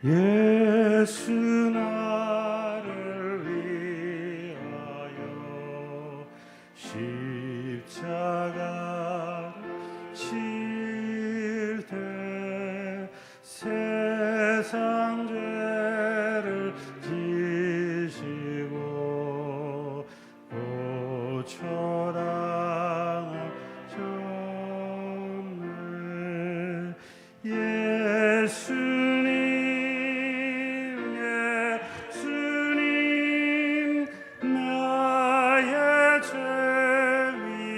예수 나를 위하여 십자가를 칠 때 세상 죄를 지시고 고쳐당하셨네. 예수님 나의 죄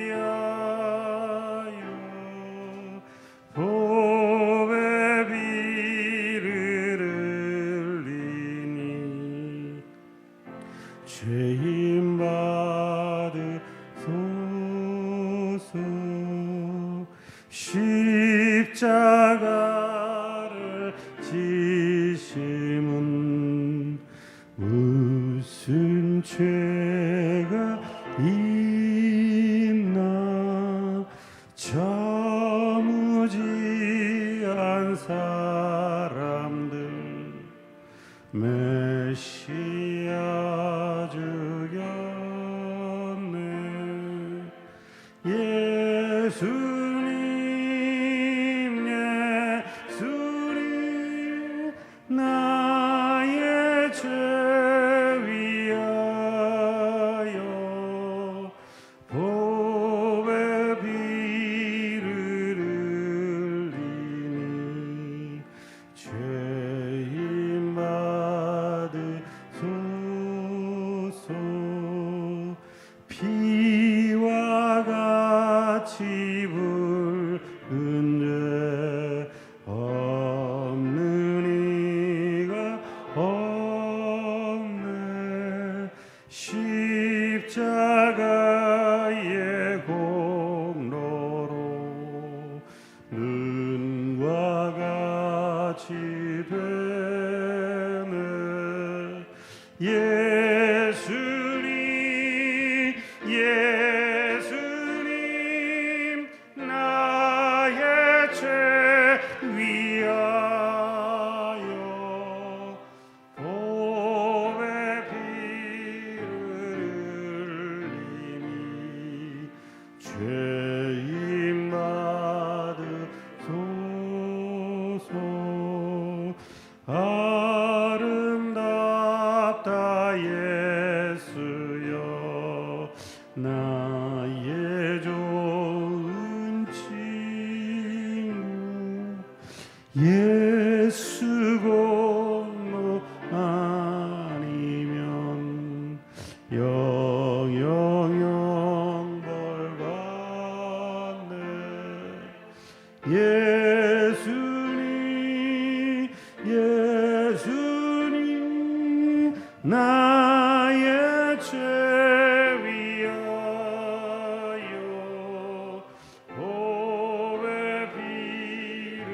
위하여 보배 비를 흘리니 죄인 받으소서. 십자가를 지심은 무슨 죄가 있나. 저 무지한 사람들 메시아 죽였네. 예수님 나의 죄 위하여 보배 비를 흘리니 죄인 받으소서. 피와 같이 붉은 죄 없는 이가 없네. 십자가의 공로로 눈과 같이 되네. 예수님 나의 죄 위하여 보배 피를 흘리니 죄인 받으소서. 아름답다 예수여 나의 좋은 친구. 예수 공로 아니면 영영 벌 받네. 예수님 나의 죄 위하여 보배 비를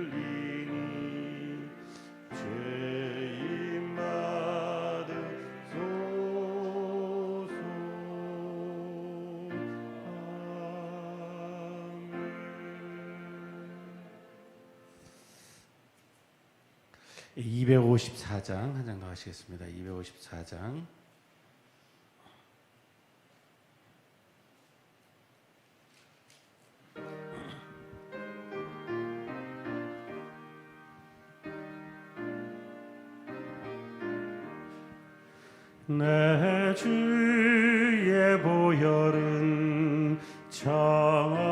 흘리니 죄인 받으소서. 아멘. 254장 한 장 더 하시겠습니다. 254장. 내 주의 보혈은 정하고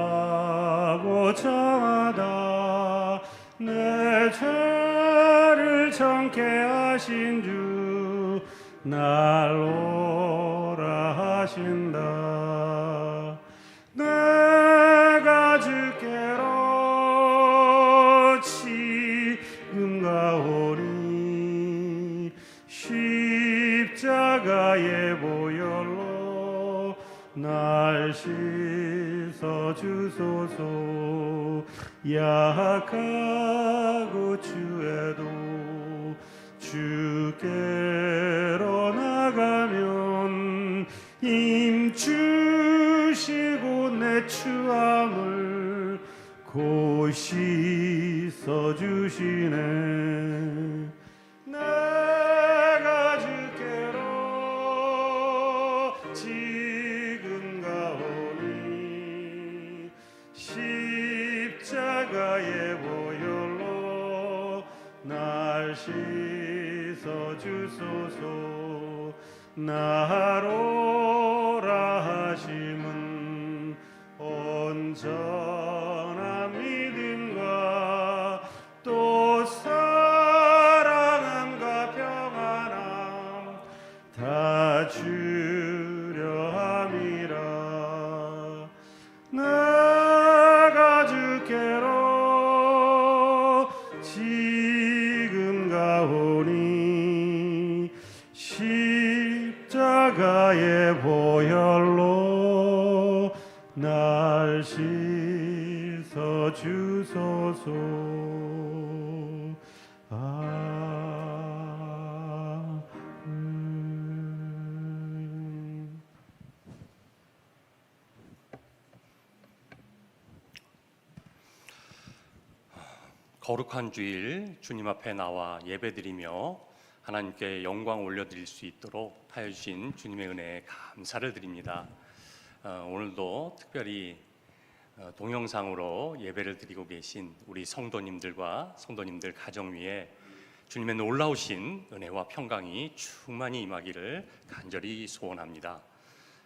정하다. 내 죄를 정케 하신 주 날 오라 하신다. 내가 주께로 지금 가오니 십자가의 보혈로 날 씻어 주소서. 약하고 추해도 주께로 나가면 힘주시고 내 추함을 곧 씻어 주시네. 날 씻어 주소서. 나로라 하심은 온전한 믿음과 또 사랑함과 평안함 다 주려 함이라. 내가 주께로 지금 가오니 십자가의 보혈로 날 씻어 주소서. 거룩한 주일 주님 앞에 나와 예배드리며 하나님께 영광 올려드릴 수 있도록 하여 주신 주님의 은혜에 감사를 드립니다. 오늘도 특별히 동영상으로 예배를 드리고 계신 우리 성도님들과 성도님들 가정 위에 주님의 놀라우신 은혜와 평강이 충만히 임하기를 간절히 소원합니다.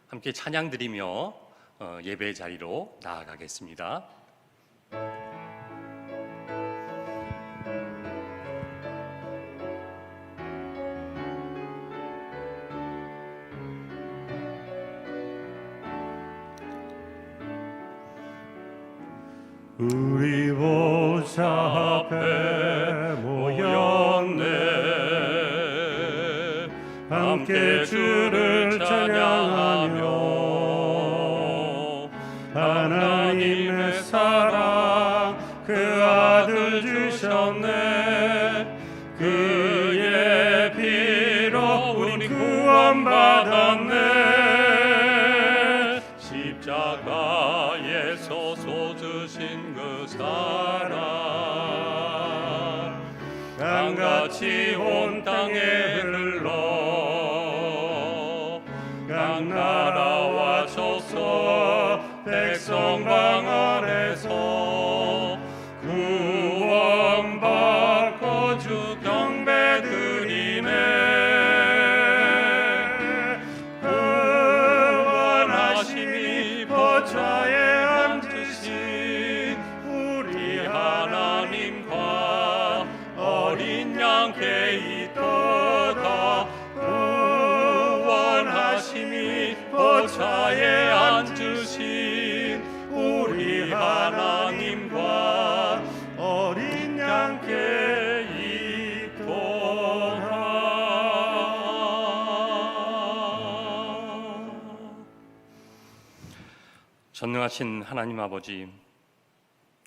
함께 찬양 드리며 예배의 자리로 나아가겠습니다. 우리 보좌 앞에 모였네. 함께 주를 찬양하며 하나님의 사랑 그 아들 주셨네. 그의 피로 우리 구원받았네. 십자가에서 쏟으신 그 사랑 강같이 온 땅에 흘러 각 나라와 족속 백성 방언에서 구원받고 주 경배 드리네. 구원하심이 보좌에 앉으신 우리 하나님과 어린 양께 있도다. 구원하심이 보좌에 앉으신 우리 하나님과 어린 양께 있도다. 전능하신 하나님 아버지,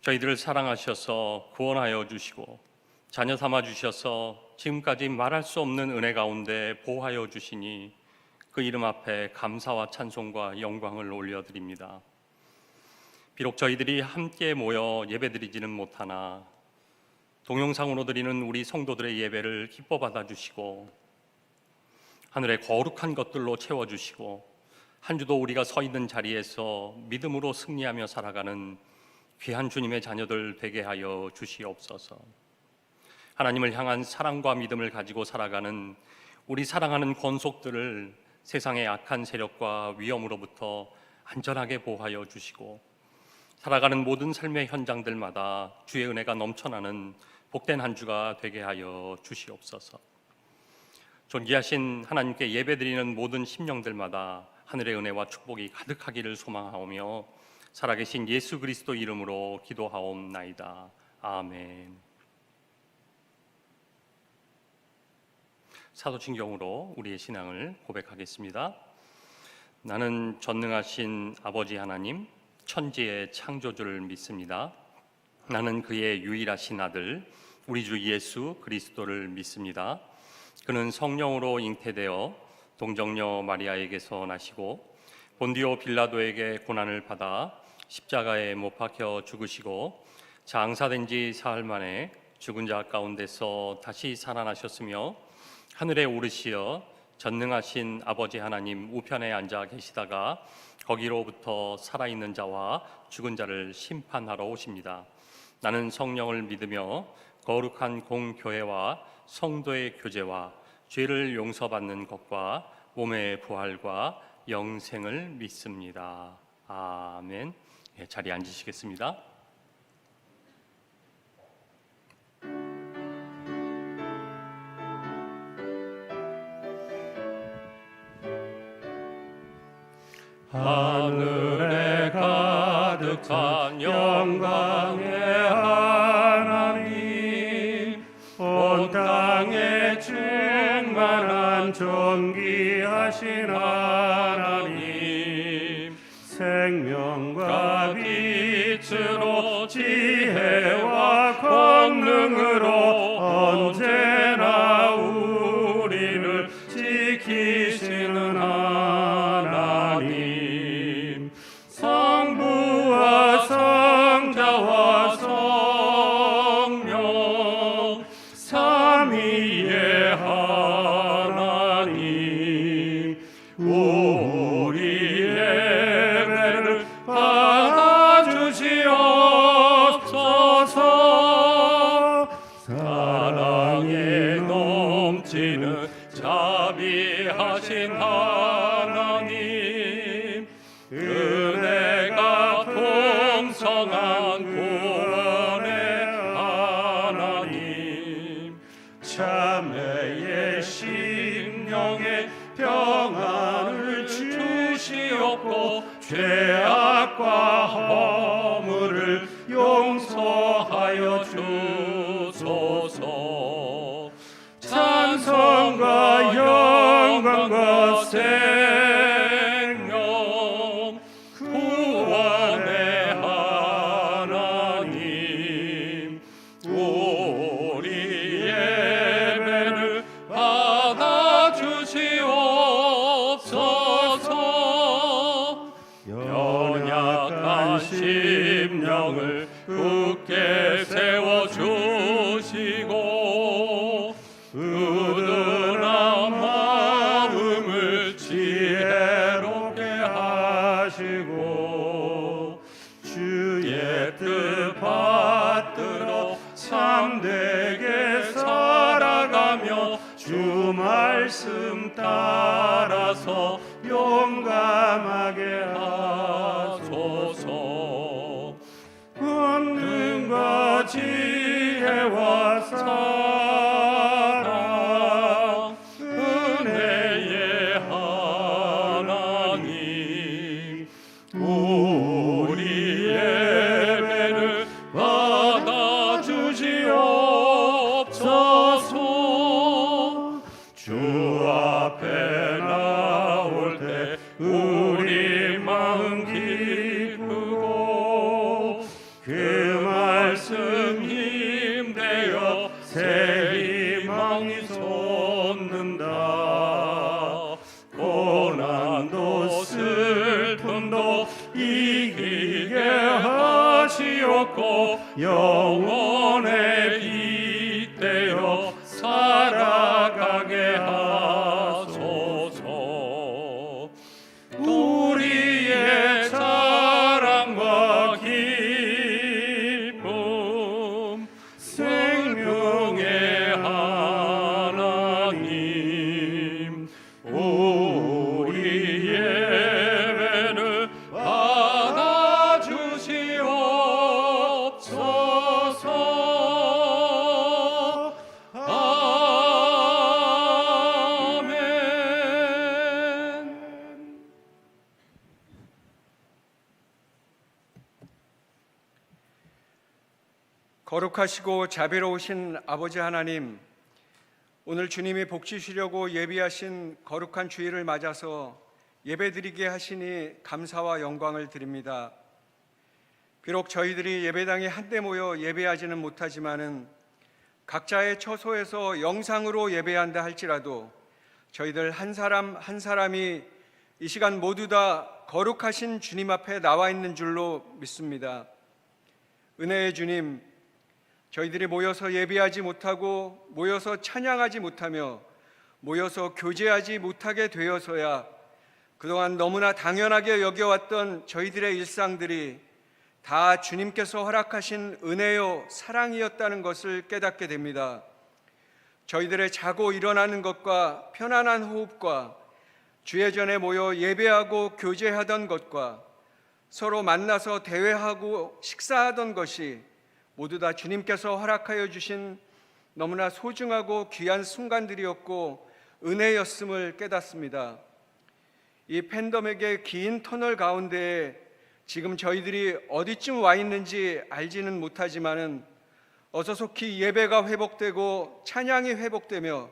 저희들을 사랑하셔서 구원하여 주시고 자녀 삼아 주셔서 지금까지 말할 수 없는 은혜 가운데 보호하여 주시니 그 이름 앞에 감사와 찬송과 영광을 올려드립니다. 비록 저희들이 함께 모여 예배드리지는 못하나 동영상으로 드리는 우리 성도들의 예배를 기뻐 받아주시고 하늘의 거룩한 것들로 채워주시고 한 주도 우리가 서 있는 자리에서 믿음으로 승리하며 살아가는 귀한 주님의 자녀들 되게 하여 주시옵소서. 하나님을 향한 사랑과 믿음을 가지고 살아가는 우리 사랑하는 권속들을 세상의 악한 세력과 위험으로부터 안전하게 보호하여 주시고 살아가는 모든 삶의 현장들마다 주의 은혜가 넘쳐나는 복된 한 주가 되게 하여 주시옵소서. 존귀하신 하나님께 예배드리는 모든 심령들마다 하늘의 은혜와 축복이 가득하기를 소망하오며 살아계신 예수 그리스도 이름으로 기도하옵나이다. 아멘. 사도신경으로 우리의 신앙을 고백하겠습니다. 나는 전능하신 아버지 하나님, 천지의 창조주를 믿습니다. 나는 그의 유일하신 아들, 우리 주 예수 그리스도를 믿습니다. 그는 성령으로 잉태되어 동정녀 마리아에게서 나시고 본디오 빌라도에게 고난을 받아 십자가에 못 박혀 죽으시고 장사된 지 사흘 만에 죽은 자 가운데서 다시 살아나셨으며 하늘에 오르시어 전능하신 아버지 하나님 우편에 앉아 계시다가 거기로부터 살아있는 자와 죽은 자를 심판하러 오십니다. 나는 성령을 믿으며 거룩한 공교회와 성도의 교제와 죄를 용서받는 것과 몸의 부활과 영생을 믿습니다. 아멘. 자리에 앉으시겠습니다. 하늘에 가득한 영광의 하나님, 온 땅에 충만한 존귀하신 하나님, 생명과 빛으로 지혜와 권능으로 언제나 우리를 지키시는 하나님, 성부와 성자와 성령 삼위의 하나님, 우리 예배를 받아주시옵소서. 사랑에 넘치는 자비하신 하나님, 은혜가 풍성한 구원의 하나님, 참회의 심령에 평안을 주시옵고 죄악과 허물을 용서하여 주소서. 찬송과 영광과 생명 구원의 하나님, 우리 예배를 받아주시옵소서. 연약한 심령을 굳게 세워주시고 우둔한 마음을 지혜롭게 하시고 주의 뜻 받들어 참되게 살아가며 주 말씀 따라서 용감하게 하소서. 권능과 지혜와 사랑 은혜의 하나님, 우리 예배를 받아주시옵소서. 주 앞에 나올 때 우리 마음 기쁘고 그 말씀 힘되어 새 희망이 솟는다. 고난도 슬픔도 이기게 하시옵고 영원에 빗대어 살아가게 하소서. 우리의 사랑과 기쁨 생명의 하나님, 우리 예배를 받아주시옵소서. 아멘. 거룩하시고 자비로우신 아버지 하나님, 오늘 주님이 복 주시려고 예비하신 거룩한 주일을 맞아서 예배드리게 하시니 감사와 영광을 드립니다. 비록 저희들이 예배당에 한데 모여 예배하지는 못하지만은 각자의 처소에서 영상으로 예배한다 할지라도 저희들 한 사람 한 사람이 이 시간 모두 다 거룩하신 주님 앞에 나와 있는 줄로 믿습니다. 은혜의 주님, 저희들이 모여서 예배하지 못하고 모여서 찬양하지 못하며 모여서 교제하지 못하게 되어서야 그동안 너무나 당연하게 여겨왔던 저희들의 일상들이 다 주님께서 허락하신 은혜요 사랑이었다는 것을 깨닫게 됩니다. 저희들의 자고 일어나는 것과 편안한 호흡과 주의 전에 모여 예배하고 교제하던 것과 서로 만나서 대화하고 식사하던 것이 모두 다 주님께서 허락하여 주신 너무나 소중하고 귀한 순간들이었고 은혜였음을 깨닫습니다. 이 팬데믹의 긴 터널 가운데에 지금 저희들이 어디쯤 와 있는지 알지는 못하지만은 어서속히 예배가 회복되고 찬양이 회복되며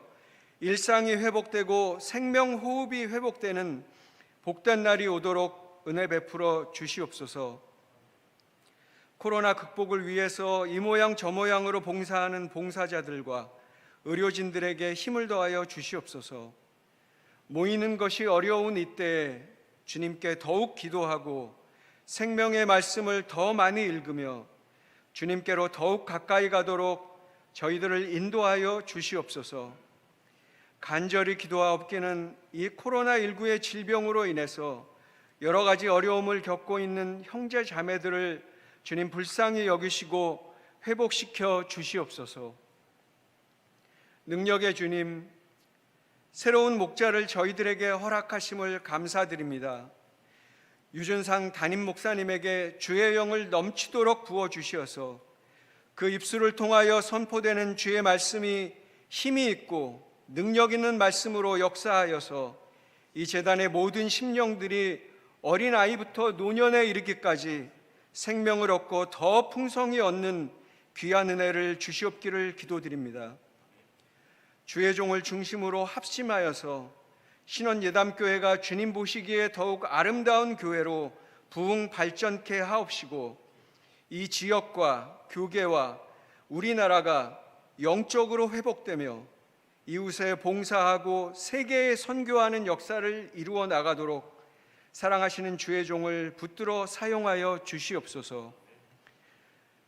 일상이 회복되고 생명 호흡이 회복되는 복된 날이 오도록 은혜 베풀어 주시옵소서. 코로나 극복을 위해서 이 모양 저 모양으로 봉사하는 봉사자들과 의료진들에게 힘을 더하여 주시옵소서. 모이는 것이 어려운 이때에 주님께 더욱 기도하고 생명의 말씀을 더 많이 읽으며 주님께로 더욱 가까이 가도록 저희들을 인도하여 주시옵소서. 간절히 기도하옵기는 이 코로나19의 질병으로 인해서 여러 가지 어려움을 겪고 있는 형제 자매들을 주님 불쌍히 여기시고 회복시켜 주시옵소서. 능력의 주님, 새로운 목자를 저희들에게 허락하심을 감사드립니다. 유준상 담임 목사님에게 주의 영을 넘치도록 부어주시어서 그 입술을 통하여 선포되는 주의 말씀이 힘이 있고 능력 있는 말씀으로 역사하여서 이 재단의 모든 심령들이 어린아이부터 노년에 이르기까지 생명을 얻고 더 풍성히 얻는 귀한 은혜를 주시옵기를 기도드립니다. 주의 종을 중심으로 합심하여서 신원예담교회가 주님 보시기에 더욱 아름다운 교회로 부흥 발전케 하옵시고 이 지역과 교계와 우리나라가 영적으로 회복되며 이웃에 봉사하고 세계에 선교하는 역사를 이루어 나가도록 사랑하시는 주의 종을 붙들어 사용하여 주시옵소서.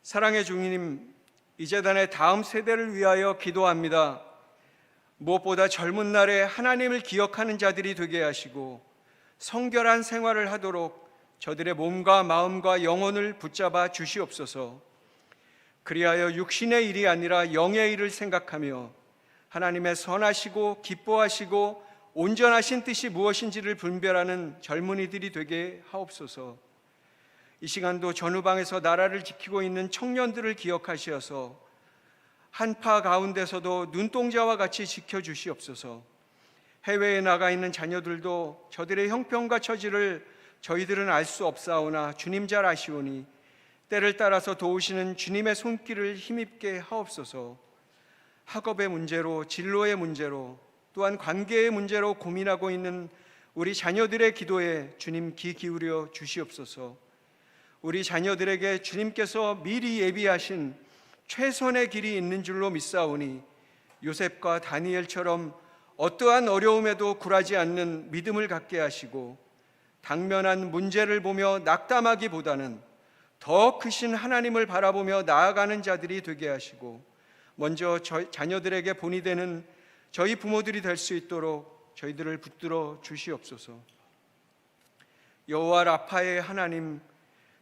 사랑의 주님, 이 재단의 다음 세대를 위하여 기도합니다. 무엇보다 젊은 날에 하나님을 기억하는 자들이 되게 하시고 성결한 생활을 하도록 저들의 몸과 마음과 영혼을 붙잡아 주시옵소서. 그리하여 육신의 일이 아니라 영의 일을 생각하며 하나님의 선하시고 기뻐하시고 온전하신 뜻이 무엇인지를 분별하는 젊은이들이 되게 하옵소서. 이 시간도 전후방에서 나라를 지키고 있는 청년들을 기억하시어서 한파 가운데서도 눈동자와 같이 지켜주시옵소서. 해외에 나가 있는 자녀들도 저들의 형편과 처지를 저희들은 알 수 없사오나 주님 잘 아시오니 때를 따라서 도우시는 주님의 손길을 힘입게 하옵소서. 학업의 문제로, 진로의 문제로, 또한 관계의 문제로 고민하고 있는 우리 자녀들의 기도에 주님 귀 기울여 주시옵소서. 우리 자녀들에게 주님께서 미리 예비하신 최선의 길이 있는 줄로 믿사오니 요셉과 다니엘처럼 어떠한 어려움에도 굴하지 않는 믿음을 갖게 하시고 당면한 문제를 보며 낙담하기보다는 더 크신 하나님을 바라보며 나아가는 자들이 되게 하시고 먼저 자녀들에게 본이 되는 저희 부모들이 될 수 있도록 저희들을 붙들어 주시옵소서. 여호와 라파의 하나님,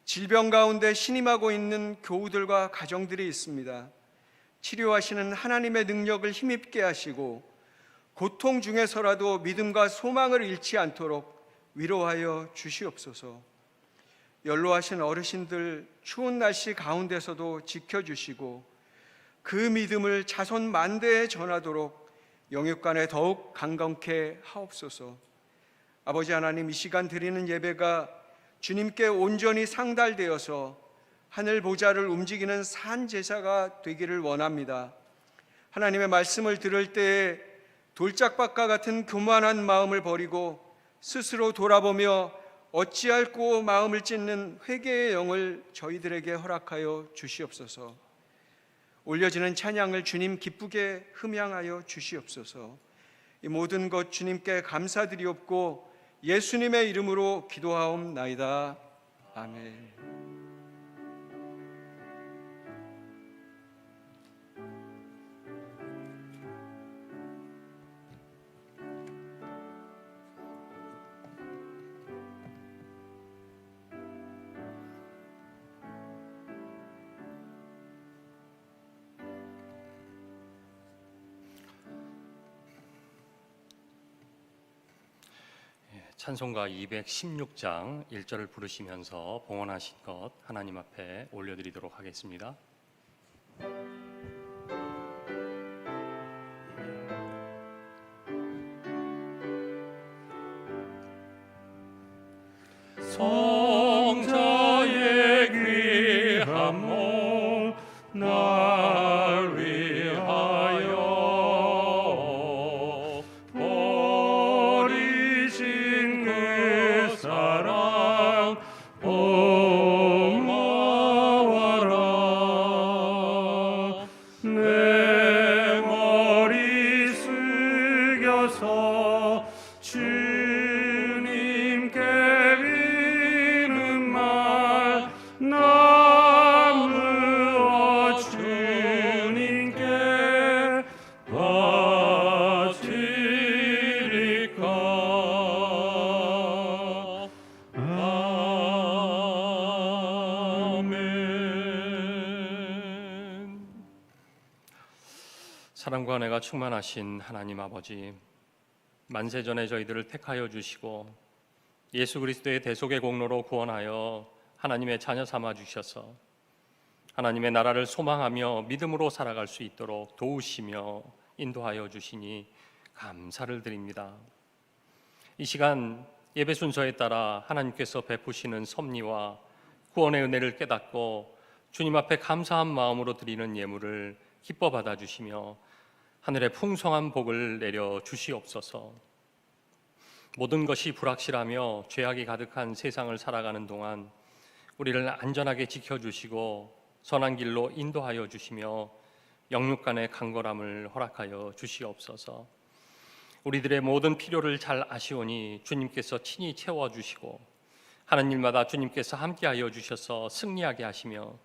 질병 가운데 신임하고 있는 교우들과 가정들이 있습니다. 치료하시는 하나님의 능력을 힘입게 하시고 고통 중에서라도 믿음과 소망을 잃지 않도록 위로하여 주시옵소서. 연로하신 어르신들 추운 날씨 가운데서도 지켜주시고 그 믿음을 자손 만대에 전하도록 영육간에 더욱 강건케 하옵소서. 아버지 하나님, 이 시간 드리는 예배가 주님께 온전히 상달되어서 하늘 보좌를 움직이는 산 제사가 되기를 원합니다. 하나님의 말씀을 들을 때에 돌짝밭과 같은 교만한 마음을 버리고 스스로 돌아보며 어찌할꼬 마음을 찢는 회개의 영을 저희들에게 허락하여 주시옵소서. 올려지는 찬양을 주님 기쁘게 흠양하여 주시옵소서. 이 모든 것 주님께 감사드리옵고 예수님의 이름으로 기도하옵나이다. 아멘. 찬송가 216장 1절을 부르시면서 봉헌하신 것 하나님 앞에 올려드리도록 하겠습니다. 성자의 귀한 몸 날 위하여 버리신 그 사랑 고마워라. 내 머리 숙여서 주님께 비는 말 나무어 주님께 바치리까. 아멘. 사랑과 은혜가 충만하신 하나님 아버지, 만세전에 저희들을 택하여 주시고 예수 그리스도의 대속의 공로로 구원하여 하나님의 자녀 삼아 주셔서 하나님의 나라를 소망하며 믿음으로 살아갈 수 있도록 도우시며 인도하여 주시니 감사를 드립니다. 이 시간 예배 순서에 따라 하나님께서 베푸시는 섭리와 구원의 은혜를 깨닫고 주님 앞에 감사한 마음으로 드리는 예물을 기뻐 받아 주시며 하늘의 풍성한 복을 내려 주시옵소서. 모든 것이 불확실하며 죄악이 가득한 세상을 살아가는 동안 우리를 안전하게 지켜주시고 선한 길로 인도하여 주시며 영육 간의 강건함을 허락하여 주시옵소서. 우리들의 모든 필요를 잘 아시오니 주님께서 친히 채워주시고 하는 일마다 주님께서 함께하여 주셔서 승리하게 하시며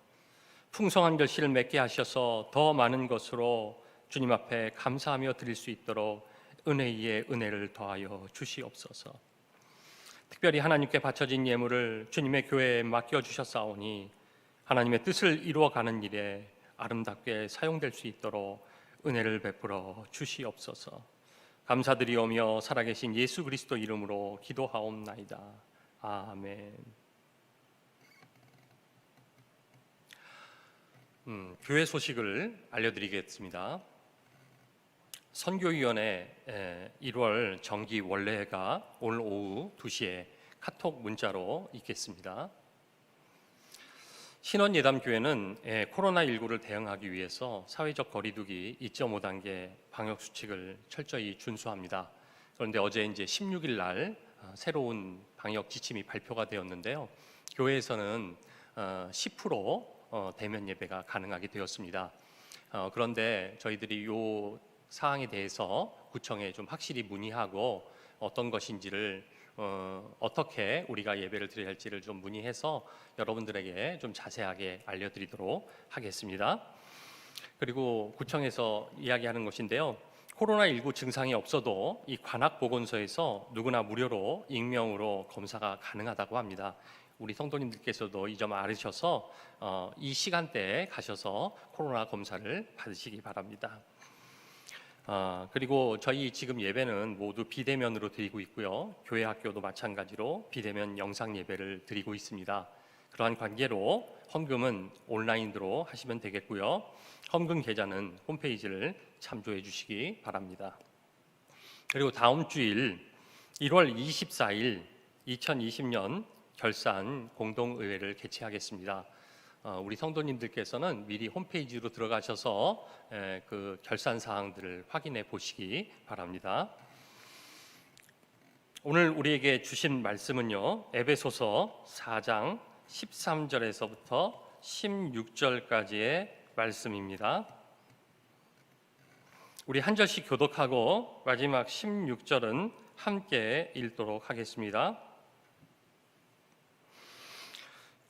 풍성한 결실을 맺게 하셔서 더 많은 것으로 주님 앞에 감사하며 드릴 수 있도록 은혜 위에 은혜를 더하여 주시옵소서. 특별히 하나님께 바쳐진 예물을 주님의 교회에 맡겨주셨사오니 하나님의 뜻을 이루어가는 일에 아름답게 사용될 수 있도록 은혜를 베풀어 주시옵소서. 감사드리오며 살아계신 예수 그리스도 이름으로 기도하옵나이다. 아멘. 교회 소식을 알려드리겠습니다. 선교위원회 1월 정기 원례가 오늘 오후 2시에 카톡 문자로 있겠습니다. 신원예담교회는 코로나19를 대응하기 위해서 사회적 거리두기 2.5단계 방역수칙을 철저히 준수합니다. 그런데 어제 이제 16일 날 새로운 방역 지침이 발표가 되었는데요. 교회에서는 10% 대면 예배가 가능하게 되었습니다. 그런데 저희들이 이 사항에 대해서 구청에 좀 확실히 문의하고 어떤 것인지를 어떻게 우리가 예배를 드려야 할지를 좀 문의해서 여러분들에게 좀 자세하게 알려드리도록 하겠습니다. 그리고 구청에서 이야기하는 것인데요. 코로나19 증상이 없어도 이 관악보건소에서 누구나 무료로 익명으로 검사가 가능하다고 합니다. 우리 성도님들께서도 이 점 알으셔서 이 시간대에 가셔서 코로나 검사를 받으시기 바랍니다. 그리고 저희 지금 예배는 모두 비대면으로 드리고 있고요. 교회 학교도 마찬가지로 비대면 영상 예배를 드리고 있습니다. 그러한 관계로 헌금은 온라인으로 하시면 되겠고요. 헌금 계좌는 홈페이지를 참조해 주시기 바랍니다. 그리고 다음 주일 1월 24일 2020년 결산 공동의회를 개최하겠습니다. 우리 성도님들께서는 미리 홈페이지로 들어가셔서 그 결산 사항들을 확인해 보시기 바랍니다. 오늘 우리에게 주신 말씀은요, 에베소서 4장 13절에서부터 16절까지의 말씀입니다. 우리 한 절씩 교독하고 마지막 16절은 함께 읽도록 하겠습니다.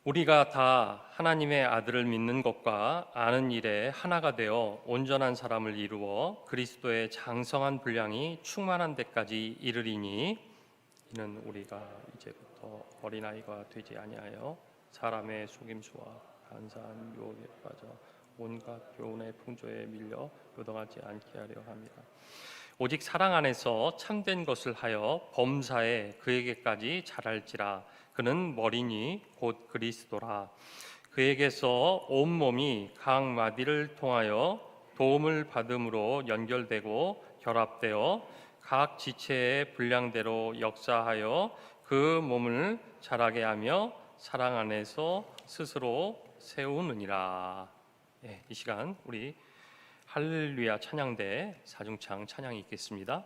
우리가 다 하나님의 아들을 믿는 것과 아는 일에 하나가 되어 온전한 사람을 이루어 그리스도의 장성한 분량이 충만한 데까지 이르리니 이는 우리가 이제부터 어린아이가 되지 아니하여 사람의 속임수와 간사한 유혹에 빠져 온갖 교훈의 풍조에 밀려 요동하지 않게 하려 합니다. 오직 사랑 안에서 참된 것을 하여 범사에 그에게까지 자랄지라. 그는 머리니 곧 그리스도라. 그에게서 온 몸이 각 마디를 통하여 도움을 받음으로 연결되고 결합되어 각 지체의 분량대로 역사하여 그 몸을 자라게 하며 사랑 안에서 스스로 세우느니라. 이 시간 우리 할렐루야 찬양대 사중창 찬양이 있겠습니다.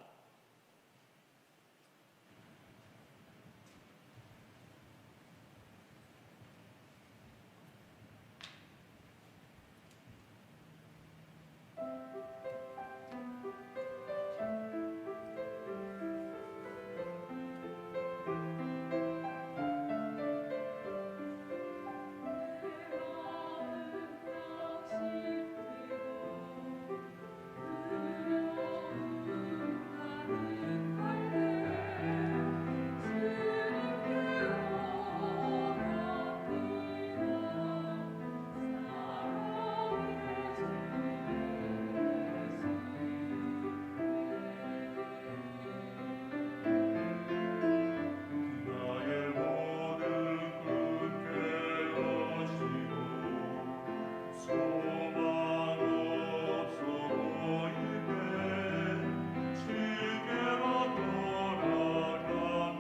나의 모든 꿈 깨어지고 소망 없어 보이네 주께로 돌아갑니다.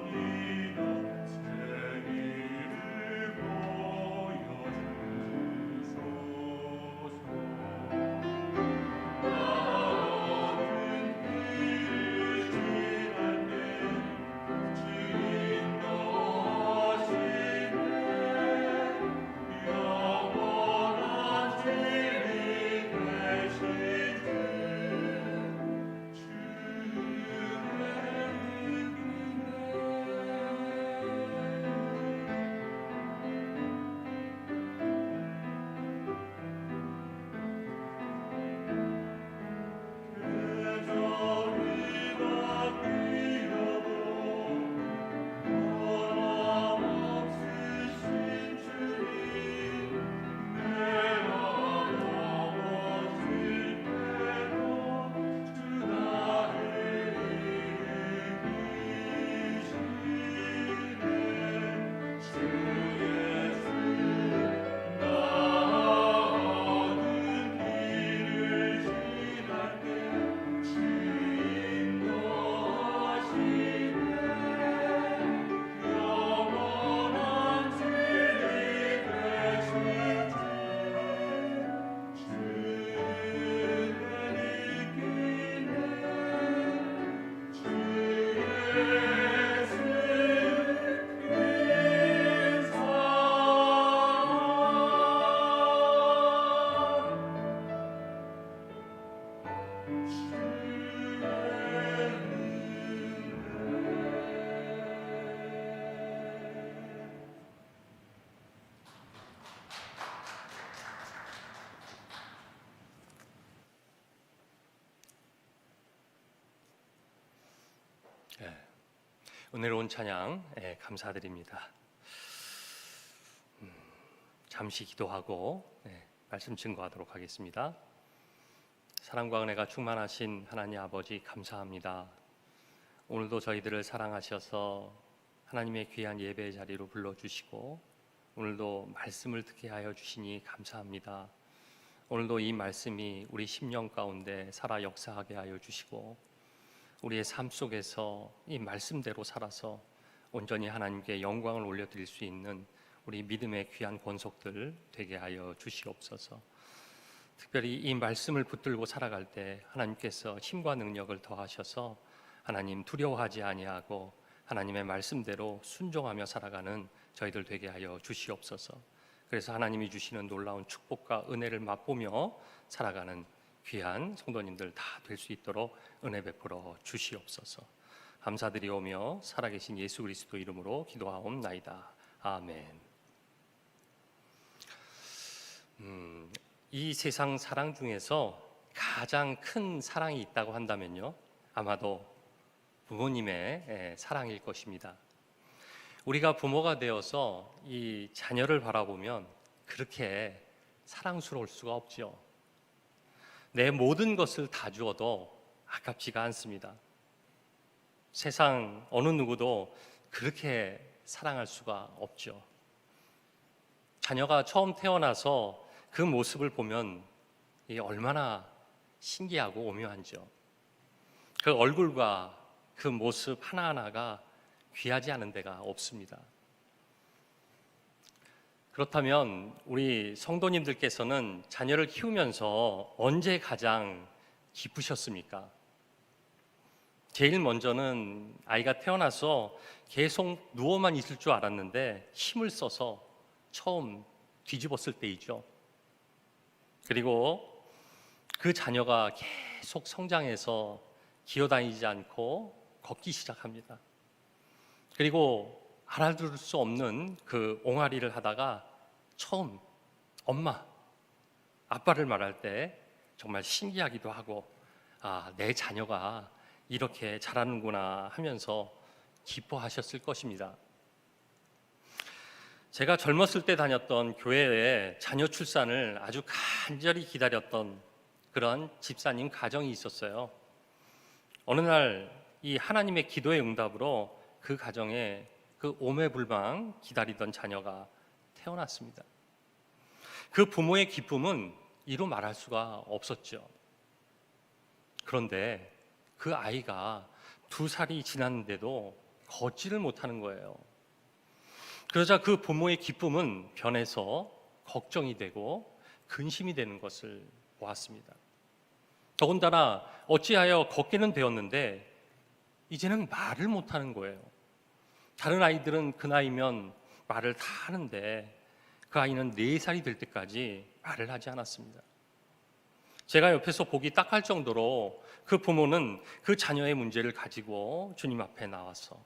새 길을 보여주소서. 나오는 길을 지날 때 영원한 진리 되신 계절이 바뀌어도 변함없으신 주님 내가 넘어질 때도 주 나를 일으키시네. 주 예수 나오는 길을 지날 때 인도하시네. 영원한 진리 되신 주를 믿기네. 주 예수 그 은혜로운 찬양 감사드립니다. 잠시 기도하고 말씀 증거하도록 하겠습니다. 사랑과 은혜가 충만하신 하나님 아버지 감사합니다. 오늘도 저희들을 사랑하셔서 하나님의 귀한 예배의 자리로 불러주시고 오늘도 말씀을 듣게 하여 주시니 감사합니다. 오늘도 이 말씀이 우리 심령 가운데 살아 역사하게 하여 주시고 우리의 삶 속에서 이 말씀대로 살아서 온전히 하나님께 영광을 올려드릴 수 있는 우리 믿음의 귀한 권속들 되게 하여 주시옵소서. 특별히 이 말씀을 붙들고 살아갈 때 하나님께서 힘과 능력을 더하셔서 하나님 두려워하지 아니하고 하나님의 말씀대로 순종하며 살아가는 저희들 되게 하여 주시옵소서. 그래서 하나님이 주시는 놀라운 축복과 은혜를 맛보며 살아가는 귀한 성도님들 다 될 수 있도록 은혜 베풀어 주시옵소서. 감사드리오며 살아계신 예수 그리스도 이름으로 기도하옵나이다. 아멘. 이 세상 사랑 중에서 가장 큰 사랑이 있다고 한다면요, 아마도 부모님의 사랑일 것입니다. 우리가 부모가 되어서 이 자녀를 바라보면 그렇게 사랑스러울 수가 없죠. 내 모든 것을 다 주어도 아깝지가 않습니다. 세상 어느 누구도 그렇게 사랑할 수가 없죠. 자녀가 처음 태어나서 그 모습을 보면 이게 얼마나 신기하고 오묘한지요. 그 얼굴과 그 모습 하나하나가 귀하지 않은 데가 없습니다. 그렇다면 우리 성도님들께서는 자녀를 키우면서 언제 가장 기쁘셨습니까? 제일 먼저는 아이가 태어나서 계속 누워만 있을 줄 알았는데 힘을 써서 처음 뒤집었을 때이죠. 그리고 그 자녀가 계속 성장해서 기어다니지 않고 걷기 시작합니다. 그리고 알아들을 수 없는 그 옹알이를 하다가 처음 엄마, 아빠를 말할 때 정말 신기하기도 하고 내 자녀가 이렇게 잘하는구나 하면서 기뻐하셨을 것입니다. 제가 젊었을 때 다녔던 교회에 자녀 출산을 아주 간절히 기다렸던 그런 집사님 가정이 있었어요. 어느 날 이 하나님의 기도의 응답으로 그 가정에 그 오매불망 기다리던 자녀가 태어났습니다. 그 부모의 기쁨은 이루 말할 수가 없었죠. 그런데 그 아이가 2살이 지났는데도 걷지를 못하는 거예요. 그러자 그 부모의 기쁨은 변해서 걱정이 되고 근심이 되는 것을 보았습니다. 더군다나 어찌하여 걷기는 배웠는데 이제는 말을 못하는 거예요. 다른 아이들은 그 나이면 말을 다 하는데 그 아이는 4살이 될 때까지 말을 하지 않았습니다. 제가 옆에서 보기 딱할 정도로 그 부모는 그 자녀의 문제를 가지고 주님 앞에 나와서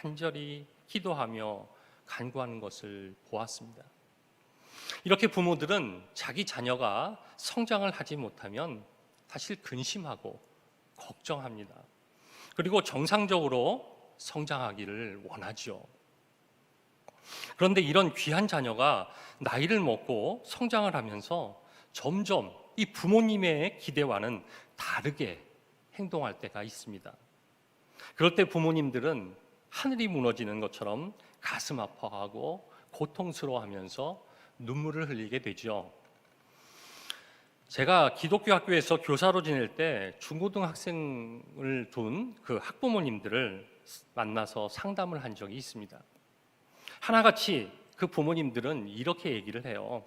간절히 기도하며 간구하는 것을 보았습니다. 이렇게 부모들은 자기 자녀가 성장을 하지 못하면 사실 근심하고 걱정합니다. 그리고 정상적으로 성장하기를 원하죠. 그런데 이런 귀한 자녀가 나이를 먹고 성장을 하면서 점점 이 부모님의 기대와는 다르게 행동할 때가 있습니다. 그럴 때 부모님들은 하늘이 무너지는 것처럼 가슴 아파하고 고통스러워하면서 눈물을 흘리게 되죠. 제가 기독교 학교에서 교사로 지낼 때 중고등학생을 둔 그 학부모님들을 만나서 상담을 한 적이 있습니다. 하나같이 그 부모님들은 이렇게 얘기를 해요.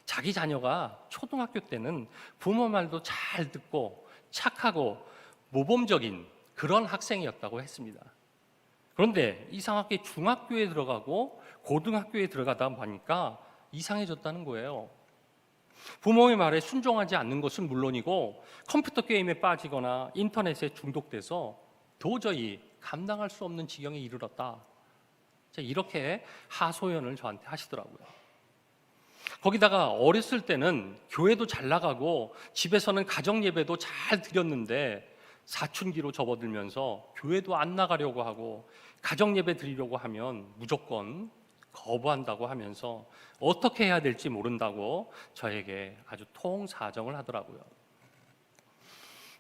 자기 자녀가 초등학교 때는 부모 말도 잘 듣고 착하고 모범적인 그런 학생이었다고 했습니다. 그런데 이상하게 중학교에 들어가고 고등학교에 들어가다 보니까 이상해졌다는 거예요. 부모의 말에 순종하지 않는 것은 물론이고 컴퓨터 게임에 빠지거나 인터넷에 중독돼서 도저히 감당할 수 없는 지경에 이르렀다. 이렇게 하소연을 저한테 하시더라고요. 거기다가 어렸을 때는 교회도 잘 나가고 집에서는 가정 예배도 잘 드렸는데 사춘기로 접어들면서 교회도 안 나가려고 하고 가정 예배 드리려고 하면 무조건 거부한다고 하면서 어떻게 해야 될지 모른다고 저에게 아주 통사정을 하더라고요.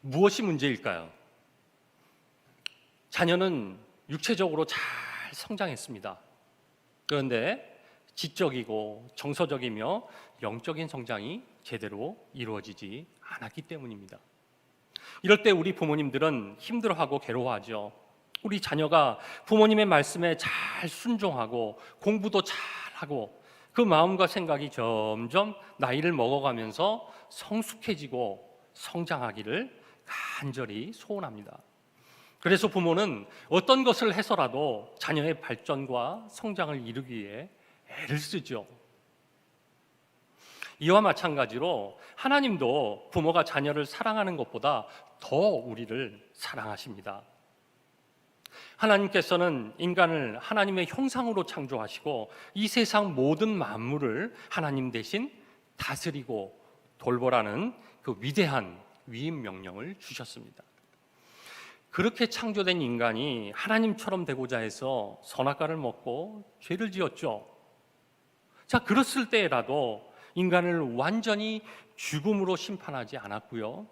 무엇이 문제일까요? 자녀는 육체적으로 잘 성장했습니다. 그런데 지적이고 정서적이며 영적인 성장이 제대로 이루어지지 않았기 때문입니다. 이럴 때 우리 부모님들은 힘들어하고 괴로워하죠. 우리 자녀가 부모님의 말씀에 잘 순종하고 공부도 잘하고 그 마음과 생각이 점점 나이를 먹어가면서 성숙해지고 성장하기를 간절히 소원합니다. 그래서 부모는 어떤 것을 해서라도 자녀의 발전과 성장을 이루기 위해 애를 쓰죠. 이와 마찬가지로 하나님도 부모가 자녀를 사랑하는 것보다 더 우리를 사랑하십니다. 하나님께서는 인간을 하나님의 형상으로 창조하시고 이 세상 모든 만물을 하나님 대신 다스리고 돌보라는 그 위대한 위임 명령을 주셨습니다. 그렇게 창조된 인간이 하나님처럼 되고자 해서 선악과를 먹고 죄를 지었죠. 자, 그랬을 때라도 인간을 완전히 죽음으로 심판하지 않았고요.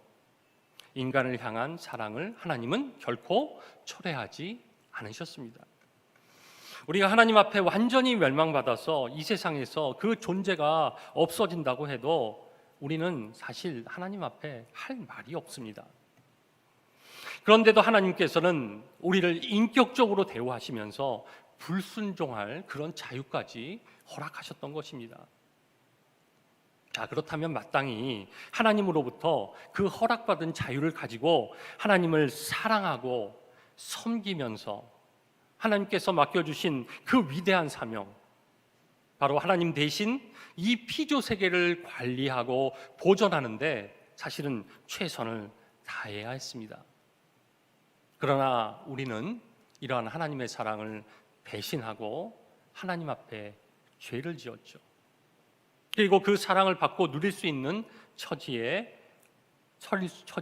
인간을 향한 사랑을 하나님은 결코 초래하지 않으셨습니다. 우리가 하나님 앞에 완전히 멸망받아서 이 세상에서 그 존재가 없어진다고 해도 우리는 사실 하나님 앞에 할 말이 없습니다. 그런데도 하나님께서는 우리를 인격적으로 대우하시면서 불순종할 그런 자유까지 허락하셨던 것입니다. 자, 그렇다면 마땅히 하나님으로부터 그 허락받은 자유를 가지고 하나님을 사랑하고 섬기면서 하나님께서 맡겨주신 그 위대한 사명, 바로 하나님 대신 이 피조 세계를 관리하고 보존하는데 사실은 최선을 다해야 했습니다. 그러나 우리는 이러한 하나님의 사랑을 배신하고 하나님 앞에 죄를 지었죠. 그리고 그 사랑을 받고 누릴 수 있는 처지에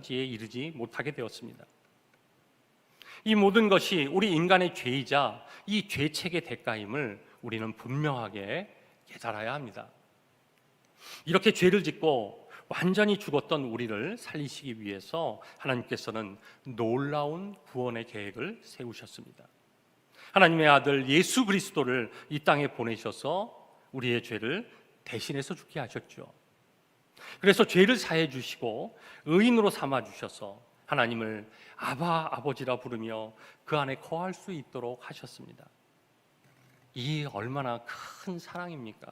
이르지 못하게 되었습니다. 이 모든 것이 우리 인간의 죄이자 이 죄책의 대가임을 우리는 분명하게 깨달아야 합니다. 이렇게 죄를 짓고 완전히 죽었던 우리를 살리시기 위해서 하나님께서는 놀라운 구원의 계획을 세우셨습니다. 하나님의 아들 예수 그리스도를 이 땅에 보내셔서 우리의 죄를 대신해서 죽게 하셨죠. 그래서 죄를 사해 주시고 의인으로 삼아 주셔서 하나님을 아버지라 부르며 그 안에 거할 수 있도록 하셨습니다. 이 얼마나 큰 사랑입니까?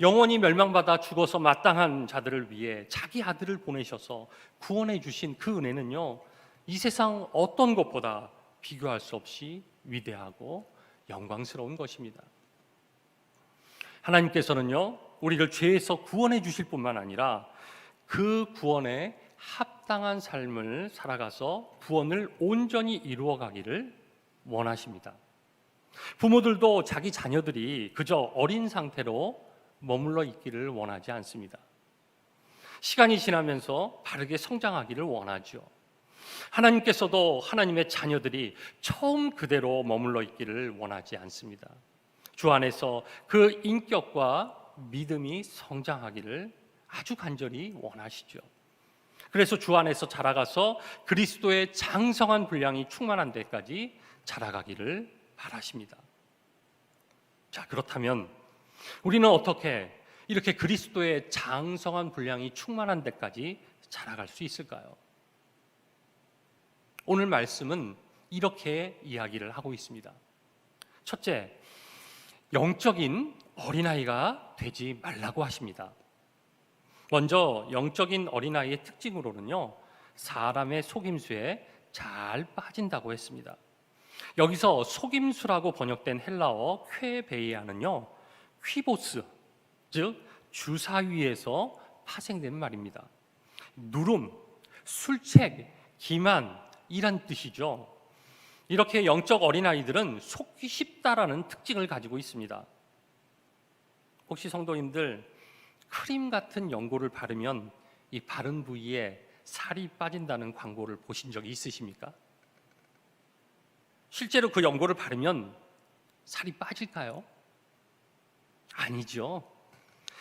영원히 멸망받아 죽어서 마땅한 자들을 위해 자기 아들을 보내셔서 구원해 주신 그 은혜는요, 이 세상 어떤 것보다 비교할 수 없이 위대하고 영광스러운 것입니다. 하나님께서는요, 우리를 죄에서 구원해 주실 뿐만 아니라 그 구원에 합당한 삶을 살아가서 구원을 온전히 이루어 가기를 원하십니다. 부모들도 자기 자녀들이 그저 어린 상태로 머물러 있기를 원하지 않습니다. 시간이 지나면서 바르게 성장하기를 원하죠. 하나님께서도 하나님의 자녀들이 처음 그대로 머물러 있기를 원하지 않습니다. 주 안에서 그 인격과 믿음이 성장하기를 아주 간절히 원하시죠. 그래서 주 안에서 자라가서 그리스도의 장성한 분량이 충만한 데까지 자라가기를 바라십니다. 자, 그렇다면 우리는 어떻게 이렇게 그리스도의 장성한 분량이 충만한 데까지 자라갈 수 있을까요? 오늘 말씀은 이렇게 이야기를 하고 있습니다. 첫째, 영적인 어린아이가 되지 말라고 하십니다. 먼저 영적인 어린아이의 특징으로는요, 사람의 속임수에 잘 빠진다고 했습니다. 여기서 속임수라고 번역된 헬라어 쾌베이아는요, 퀴보스, 즉 주사위에서 파생된 말입니다. 누름, 술책, 기만 이란 뜻이죠. 이렇게 영적 어린아이들은 속기 쉽다라는 특징을 가지고 있습니다. 혹시 성도님들 크림 같은 연고를 바르면 이 바른 부위에 살이 빠진다는 광고를 보신 적이 있으십니까? 실제로 그 연고를 바르면 살이 빠질까요? 아니죠.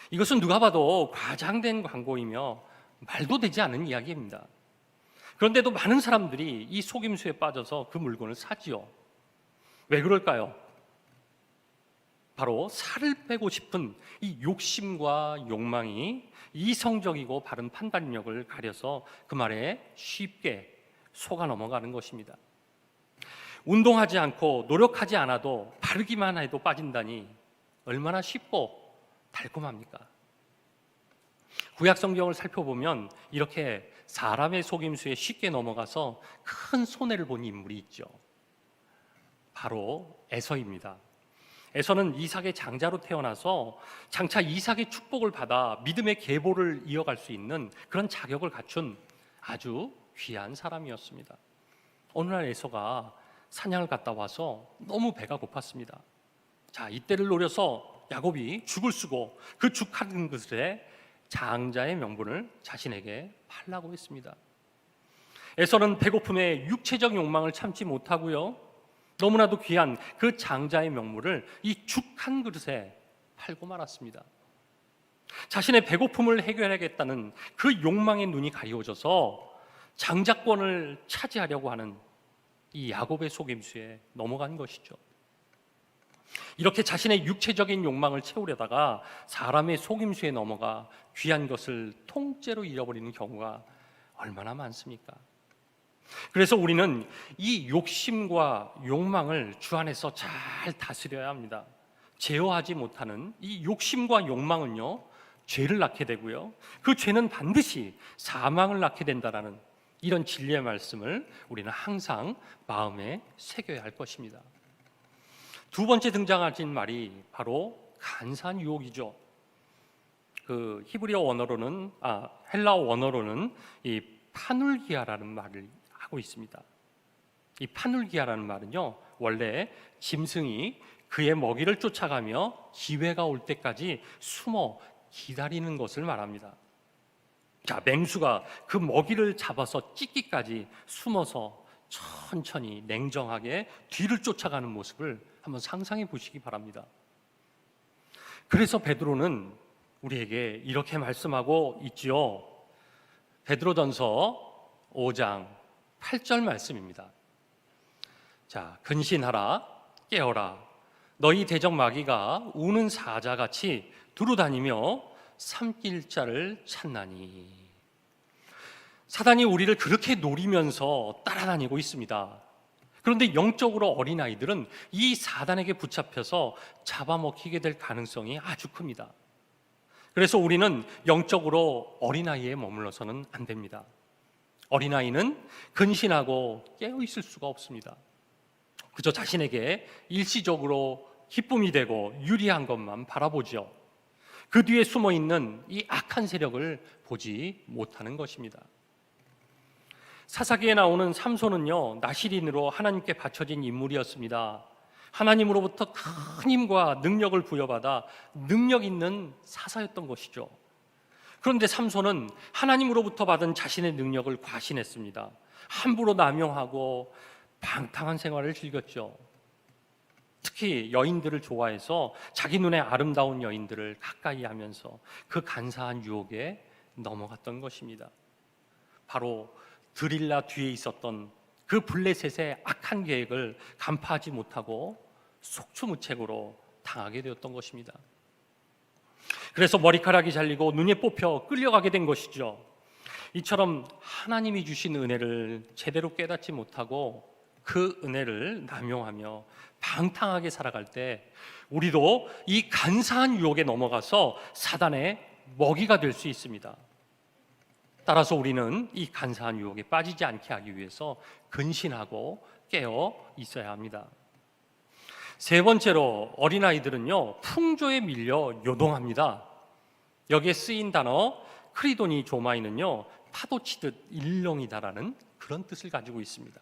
이것은 누가 봐도 과장된 광고이며 말도 되지 않는 이야기입니다. 그런데도 많은 사람들이 이 속임수에 빠져서 그 물건을 사지요. 왜 그럴까요? 바로 살을 빼고 싶은 이 욕심과 욕망이 이성적이고 바른 판단력을 가려서 그 말에 쉽게 속아 넘어가는 것입니다. 운동하지 않고 노력하지 않아도 바르기만 해도 빠진다니 얼마나 쉽고 달콤합니까? 구약 성경을 살펴보면 이렇게 사람의 속임수에 쉽게 넘어가서 큰 손해를 본 인물이 있죠. 바로 에서입니다. 에서는 이삭의 장자로 태어나서 장차 이삭의 축복을 받아 믿음의 계보를 이어갈 수 있는 그런 자격을 갖춘 아주 귀한 사람이었습니다. 어느 날 에서가 사냥을 갔다 와서 너무 배가 고팠습니다. 자, 이때를 노려서 야곱이 죽을 쓰고 그 죽 한 그릇에 장자의 명분을 자신에게 팔라고 했습니다. 에서는 배고픔에 육체적 욕망을 참지 못하고요, 너무나도 귀한 그 장자의 명물을 이 죽 한 그릇에 팔고 말았습니다. 자신의 배고픔을 해결하겠다는 그 욕망의 눈이 가리워져서 장자권을 차지하려고 하는 이 야곱의 속임수에 넘어간 것이죠. 이렇게 자신의 육체적인 욕망을 채우려다가 사람의 속임수에 넘어가 귀한 것을 통째로 잃어버리는 경우가 얼마나 많습니까? 그래서 우리는 이 욕심과 욕망을 주 안에서 잘 다스려야 합니다. 제어하지 못하는 이 욕심과 욕망은요, 죄를 낳게 되고요, 그 죄는 반드시 사망을 낳게 된다라는 이런 진리의 말씀을 우리는 항상 마음에 새겨야 할 것입니다. 두 번째 등장하신 말이 바로 간사한 유혹이죠. 그 히브리어 원어로는 헬라어 원어로는 이 파눌기아라는 말을 하고 있습니다. 이 파눌기아라는 말은요, 원래 짐승이 그의 먹이를 쫓아가며 기회가 올 때까지 숨어 기다리는 것을 말합니다. 자, 맹수가 그 먹이를 잡아서 찢기까지 숨어서 천천히 냉정하게 뒤를 쫓아가는 모습을 한번 상상해 보시기 바랍니다. 그래서 베드로는 우리에게 이렇게 말씀하고 있지요. 베드로전서 5장 8절 말씀입니다. 자, 근신하라, 깨어라. 너희 대적 마귀가 우는 사자같이 두루다니며 삼킬 자를 찾나니. 사단이 우리를 그렇게 노리면서 따라다니고 있습니다. 그런데 영적으로 어린아이들은 이 사단에게 붙잡혀서 잡아먹히게 될 가능성이 아주 큽니다. 그래서 우리는 영적으로 어린아이에 머물러서는 안 됩니다. 어린아이는 근신하고 깨어있을 수가 없습니다. 그저 자신에게 일시적으로 기쁨이 되고 유리한 것만 바라보죠. 그 뒤에 숨어있는 이 악한 세력을 보지 못하는 것입니다. 사사기에 나오는 삼손은요, 나실인으로 하나님께 바쳐진 인물이었습니다. 하나님으로부터 큰 힘과 능력을 부여받아 능력 있는 사사였던 것이죠. 그런데 삼손은 하나님으로부터 받은 자신의 능력을 과신했습니다. 함부로 남용하고 방탕한 생활을 즐겼죠. 특히 여인들을 좋아해서 자기 눈에 아름다운 여인들을 가까이 하면서 그 간사한 유혹에 넘어갔던 것입니다. 바로 드릴라 뒤에 있었던 그 블레셋의 악한 계획을 간파하지 못하고 속수무책으로 당하게 되었던 것입니다. 그래서 머리카락이 잘리고 눈이 뽑혀 끌려가게 된 것이죠. 이처럼 하나님이 주신 은혜를 제대로 깨닫지 못하고 그 은혜를 남용하며 방탕하게 살아갈 때 우리도 이 간사한 유혹에 넘어가서 사단의 먹이가 될 수 있습니다. 따라서 우리는 이 간사한 유혹에 빠지지 않게 하기 위해서 근신하고 깨어 있어야 합니다. 세 번째로 어린아이들은요, 풍조에 밀려 요동합니다. 여기에 쓰인 단어 크리도니 조마이는요, 파도치듯 일렁이다라는 그런 뜻을 가지고 있습니다.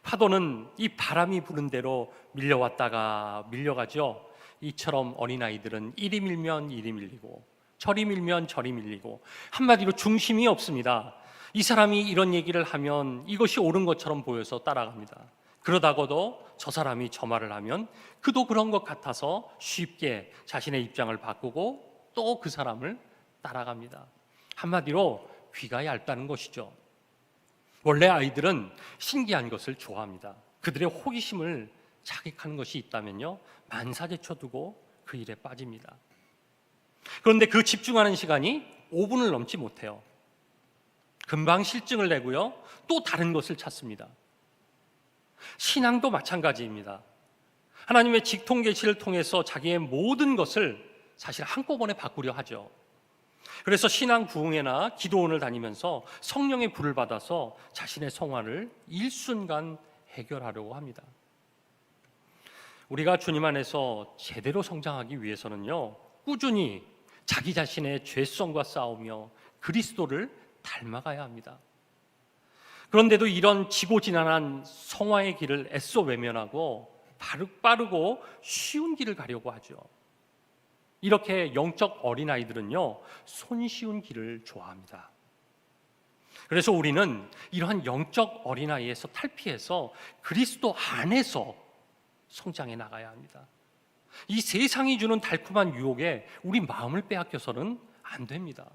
파도는 이 바람이 부는 대로 밀려왔다가 밀려가죠. 이처럼 어린아이들은 이리 밀면 이리 밀리고 저리 밀면 저리 밀리고 한마디로 중심이 없습니다. 이 사람이 이런 얘기를 하면 이것이 옳은 것처럼 보여서 따라갑니다. 그러다가도 저 사람이 저 말을 하면 그도 그런 것 같아서 쉽게 자신의 입장을 바꾸고 또 그 사람을 따라갑니다. 한마디로 귀가 얇다는 것이죠. 원래 아이들은 신기한 것을 좋아합니다. 그들의 호기심을 자극하는 것이 있다면요, 만사제쳐 두고 그 일에 빠집니다. 그런데 그 집중하는 시간이 5분을 넘지 못해요. 금방 실증을 내고요, 또 다른 것을 찾습니다. 신앙도 마찬가지입니다. 하나님의 직통 계시를 통해서 자기의 모든 것을 사실 한꺼번에 바꾸려 하죠. 그래서 신앙 부흥회나 기도원을 다니면서 성령의 불을 받아서 자신의 성화를 일순간 해결하려고 합니다. 우리가 주님 안에서 제대로 성장하기 위해서는요, 꾸준히 자기 자신의 죄성과 싸우며 그리스도를 닮아가야 합니다. 그런데도 이런 지고지난한 성화의 길을 애써 외면하고 빠르고 쉬운 길을 가려고 하죠. 이렇게 영적 어린아이들은요, 손쉬운 길을 좋아합니다. 그래서 우리는 이러한 영적 어린아이에서 탈피해서 그리스도 안에서 성장해 나가야 합니다. 이 세상이 주는 달콤한 유혹에 우리 마음을 빼앗겨서는 안 됩니다.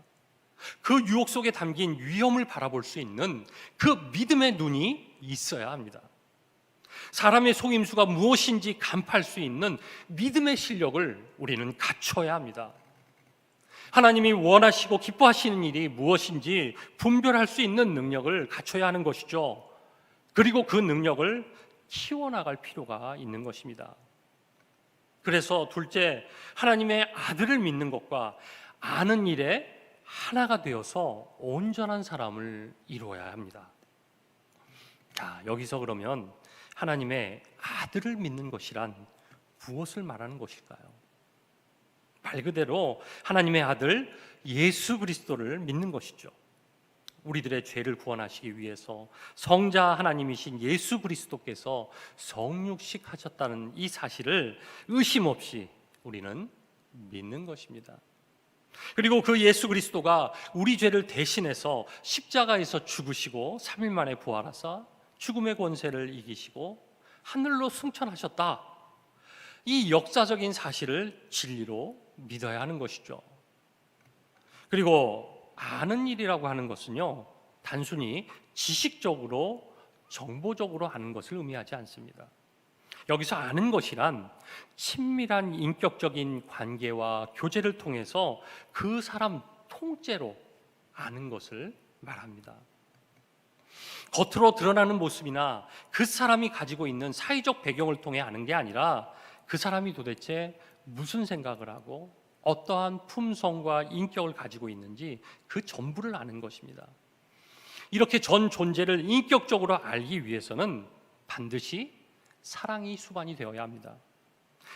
그 유혹 속에 담긴 위험을 바라볼 수 있는 그 믿음의 눈이 있어야 합니다. 사람의 속임수가 무엇인지 간파할 수 있는 믿음의 실력을 우리는 갖춰야 합니다. 하나님이 원하시고 기뻐하시는 일이 무엇인지 분별할 수 있는 능력을 갖춰야 하는 것이죠. 그리고 그 능력을 키워나갈 필요가 있는 것입니다. 그래서 둘째, 하나님의 아들을 믿는 것과 아는 일에 하나가 되어서 온전한 사람을 이루어야 합니다. 자, 여기서 그러면 하나님의 아들을 믿는 것이란 무엇을 말하는 것일까요? 말 그대로 하나님의 아들 예수 그리스도를 믿는 것이죠. 우리들의 죄를 구원하시기 위해서 성자 하나님이신 예수 그리스도께서 성육식하셨다는 이 사실을 의심 없이 우리는 믿는 것입니다. 그리고 그 예수 그리스도가 우리 죄를 대신해서 십자가에서 죽으시고 3일 만에 부활하사 죽음의 권세를 이기시고 하늘로 승천하셨다. 이 역사적인 사실을 진리로 믿어야 하는 것이죠. 그리고 아는 일이라고 하는 것은요, 단순히 지식적으로 정보적으로 아는 것을 의미하지 않습니다. 여기서 아는 것이란 친밀한 인격적인 관계와 교제를 통해서 그 사람 통째로 아는 것을 말합니다. 겉으로 드러나는 모습이나 그 사람이 가지고 있는 사회적 배경을 통해 아는 게 아니라 그 사람이 도대체 무슨 생각을 하고 어떠한 품성과 인격을 가지고 있는지 그 전부를 아는 것입니다. 이렇게 전 존재를 인격적으로 알기 위해서는 반드시 사랑이 수반이 되어야 합니다.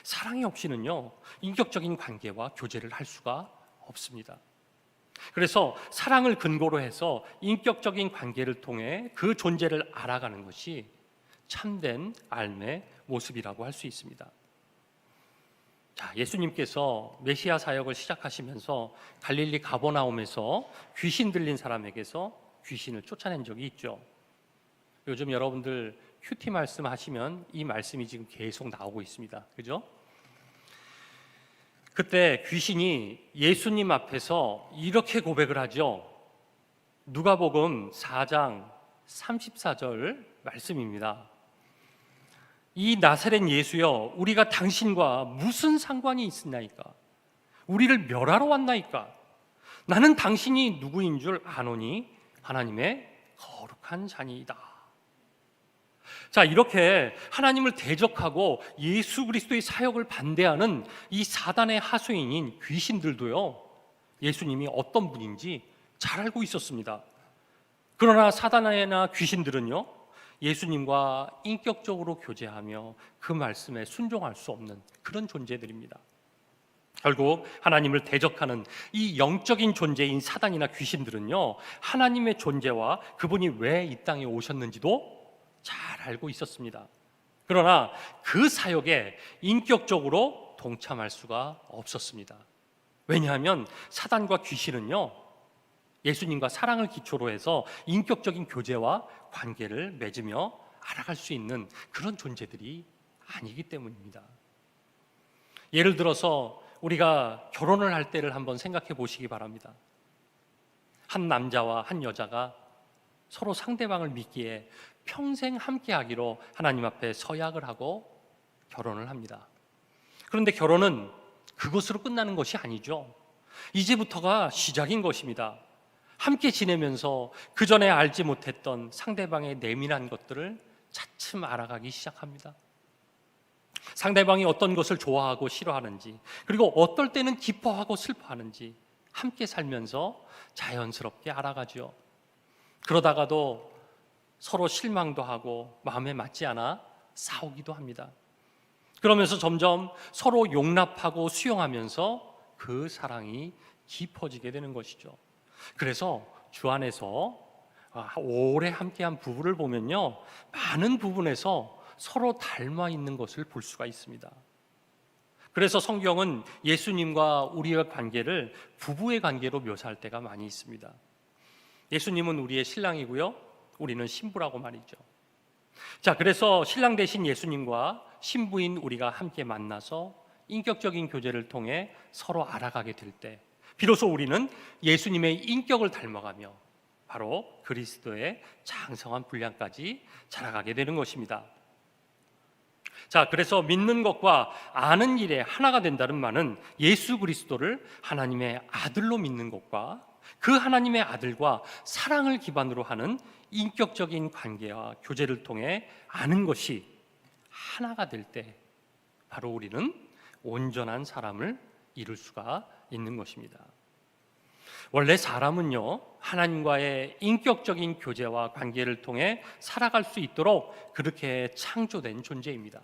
사랑이 없이는요, 인격적인 관계와 교제를 할 수가 없습니다. 그래서 사랑을 근거로 해서 인격적인 관계를 통해 그 존재를 알아가는 것이 참된 삶의 모습이라고 할 수 있습니다. 자, 예수님께서 메시아 사역을 시작하시면서 갈릴리 가버나움에서 귀신 들린 사람에게서 귀신을 쫓아낸 적이 있죠. 요즘 여러분들 큐티 말씀 하시면 이 말씀이 지금 계속 나오고 있습니다. 그죠? 그때 귀신이 예수님 앞에서 이렇게 고백을 하죠. 누가복음 4장 34절 말씀입니다. 이 나사렛 예수여, 우리가 당신과 무슨 상관이 있으나이까? 우리를 멸하러 왔나이까? 나는 당신이 누구인 줄 아노니 하나님의 거룩한 자니이다. 자, 이렇게 하나님을 대적하고 예수 그리스도의 사역을 반대하는 이 사단의 하수인인 귀신들도요, 예수님이 어떤 분인지 잘 알고 있었습니다. 그러나 사단이나 귀신들은요, 예수님과 인격적으로 교제하며 그 말씀에 순종할 수 없는 그런 존재들입니다. 결국 하나님을 대적하는 이 영적인 존재인 사단이나 귀신들은요, 하나님의 존재와 그분이 왜 이 땅에 오셨는지도 잘 알고 있었습니다. 그러나 그 사역에 인격적으로 동참할 수가 없었습니다. 왜냐하면 사단과 귀신은요, 예수님과 사랑을 기초로 해서 인격적인 교제와 관계를 맺으며 알아갈 수 있는 그런 존재들이 아니기 때문입니다. 예를 들어서 우리가 결혼을 할 때를 한번 생각해 보시기 바랍니다. 한 남자와 한 여자가 서로 상대방을 믿기에 평생 함께하기로 하나님 앞에 서약을 하고 결혼을 합니다. 그런데 결혼은 그것으로 끝나는 것이 아니죠. 이제부터가 시작인 것입니다. 함께 지내면서 그 전에 알지 못했던 상대방의 내면한 것들을 차츰 알아가기 시작합니다. 상대방이 어떤 것을 좋아하고 싫어하는지, 그리고 어떨 때는 기뻐하고 슬퍼하는지 함께 살면서 자연스럽게 알아가죠. 그러다가도 서로 실망도 하고 마음에 맞지 않아 싸우기도 합니다. 그러면서 점점 서로 용납하고 수용하면서 그 사랑이 깊어지게 되는 것이죠. 그래서 주 안에서 오래 함께한 부부를 보면요, 많은 부분에서 서로 닮아 있는 것을 볼 수가 있습니다. 그래서 성경은 예수님과 우리의 관계를 부부의 관계로 묘사할 때가 많이 있습니다. 예수님은 우리의 신랑이고요, 우리는 신부라고 말이죠. 자, 그래서 신랑 되신 예수님과 신부인 우리가 함께 만나서 인격적인 교제를 통해 서로 알아가게 될 때 비로소 우리는 예수님의 인격을 닮아가며 바로 그리스도의 장성한 분량까지 자라가게 되는 것입니다. 자, 그래서 믿는 것과 아는 일에 하나가 된다는 말은 예수 그리스도를 하나님의 아들로 믿는 것과 그 하나님의 아들과 사랑을 기반으로 하는 인격적인 관계와 교제를 통해 아는 것이 하나가 될 때 바로 우리는 온전한 사람을 이룰 수가 있는 것입니다. 원래 사람은요, 하나님과의 인격적인 교제와 관계를 통해 살아갈 수 있도록 그렇게 창조된 존재입니다.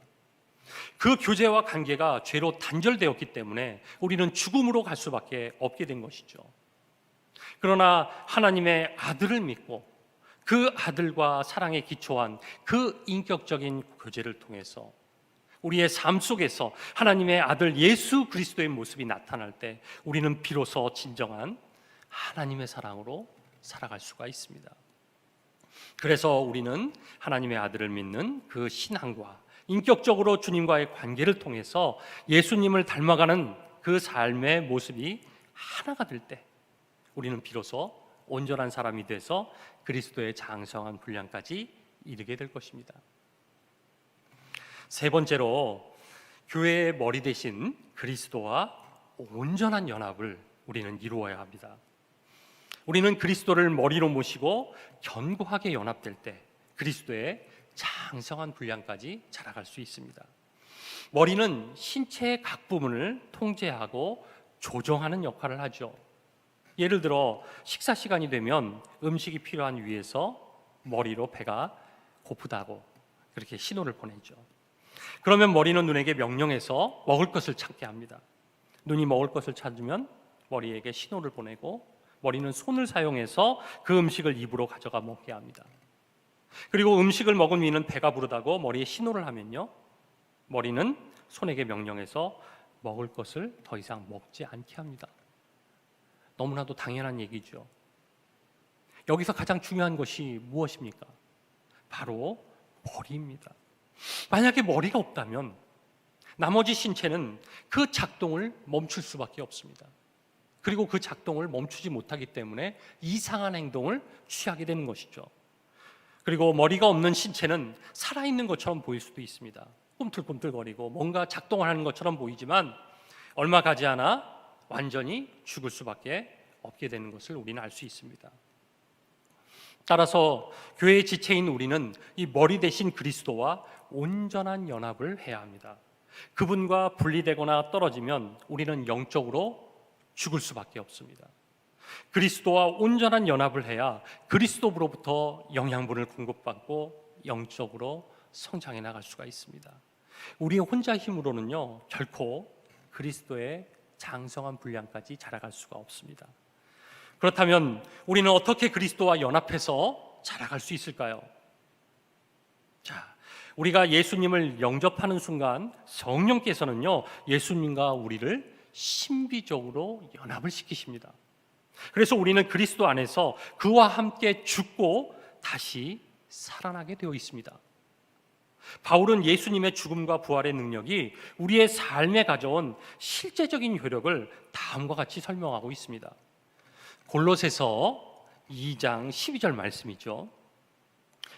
그 교제와 관계가 죄로 단절되었기 때문에 우리는 죽음으로 갈 수밖에 없게 된 것이죠. 그러나 하나님의 아들을 믿고 그 아들과 사랑에 기초한 그 인격적인 교제를 통해서 우리의 삶 속에서 하나님의 아들 예수 그리스도의 모습이 나타날 때 우리는 비로소 진정한 하나님의 사랑으로 살아갈 수가 있습니다. 그래서 우리는 하나님의 아들을 믿는 그 신앙과 인격적으로 주님과의 관계를 통해서 예수님을 닮아가는 그 삶의 모습이 하나가 될 때 우리는 비로소 온전한 사람이 돼서 그리스도의 장성한 분량까지 이르게 될 것입니다. 세 번째로 교회의 머리 대신 그리스도와 온전한 연합을 우리는 이루어야 합니다. 우리는 그리스도를 머리로 모시고 견고하게 연합될 때 그리스도의 장성한 분량까지 자라갈 수 있습니다. 머리는 신체의 각 부분을 통제하고 조정하는 역할을 하죠. 예를 들어 식사 시간이 되면 음식이 필요한 위에서 머리로 배가 고프다고 그렇게 신호를 보내죠. 그러면 머리는 눈에게 명령해서 먹을 것을 찾게 합니다. 눈이 먹을 것을 찾으면 머리에게 신호를 보내고 머리는 손을 사용해서 그 음식을 입으로 가져가 먹게 합니다. 그리고 음식을 먹은 위는 배가 부르다고 머리에 신호를 하면요, 머리는 손에게 명령해서 먹을 것을 더 이상 먹지 않게 합니다. 너무나도 당연한 얘기죠. 여기서 가장 중요한 것이 무엇입니까? 바로 머리입니다. 만약에 머리가 없다면 나머지 신체는 그 작동을 멈출 수밖에 없습니다. 그리고 그 작동을 멈추지 못하기 때문에 이상한 행동을 취하게 되는 것이죠. 그리고 머리가 없는 신체는 살아있는 것처럼 보일 수도 있습니다. 꿈틀꿈틀거리고 뭔가 작동을 하는 것처럼 보이지만 얼마 가지 않아 완전히 죽을 수밖에 없게 되는 것을 우리는 알 수 있습니다. 따라서 교회의 지체인 우리는 이 머리 대신 그리스도와 온전한 연합을 해야 합니다. 그분과 분리되거나 떨어지면 우리는 영적으로 죽을 수밖에 없습니다. 그리스도와 온전한 연합을 해야 그리스도로부터 영양분을 공급받고 영적으로 성장해 나갈 수가 있습니다. 우리의 혼자 힘으로는요, 결코 그리스도의 장성한 분량까지 자라갈 수가 없습니다. 그렇다면 우리는 어떻게 그리스도와 연합해서 자라갈 수 있을까요? 자, 우리가 예수님을 영접하는 순간 성령께서는요, 예수님과 우리를 신비적으로 연합을 시키십니다. 그래서 우리는 그리스도 안에서 그와 함께 죽고 다시 살아나게 되어 있습니다. 바울은 예수님의 죽음과 부활의 능력이 우리의 삶에 가져온 실제적인 효력을 다음과 같이 설명하고 있습니다. 골로새서 2장 12절 말씀이죠.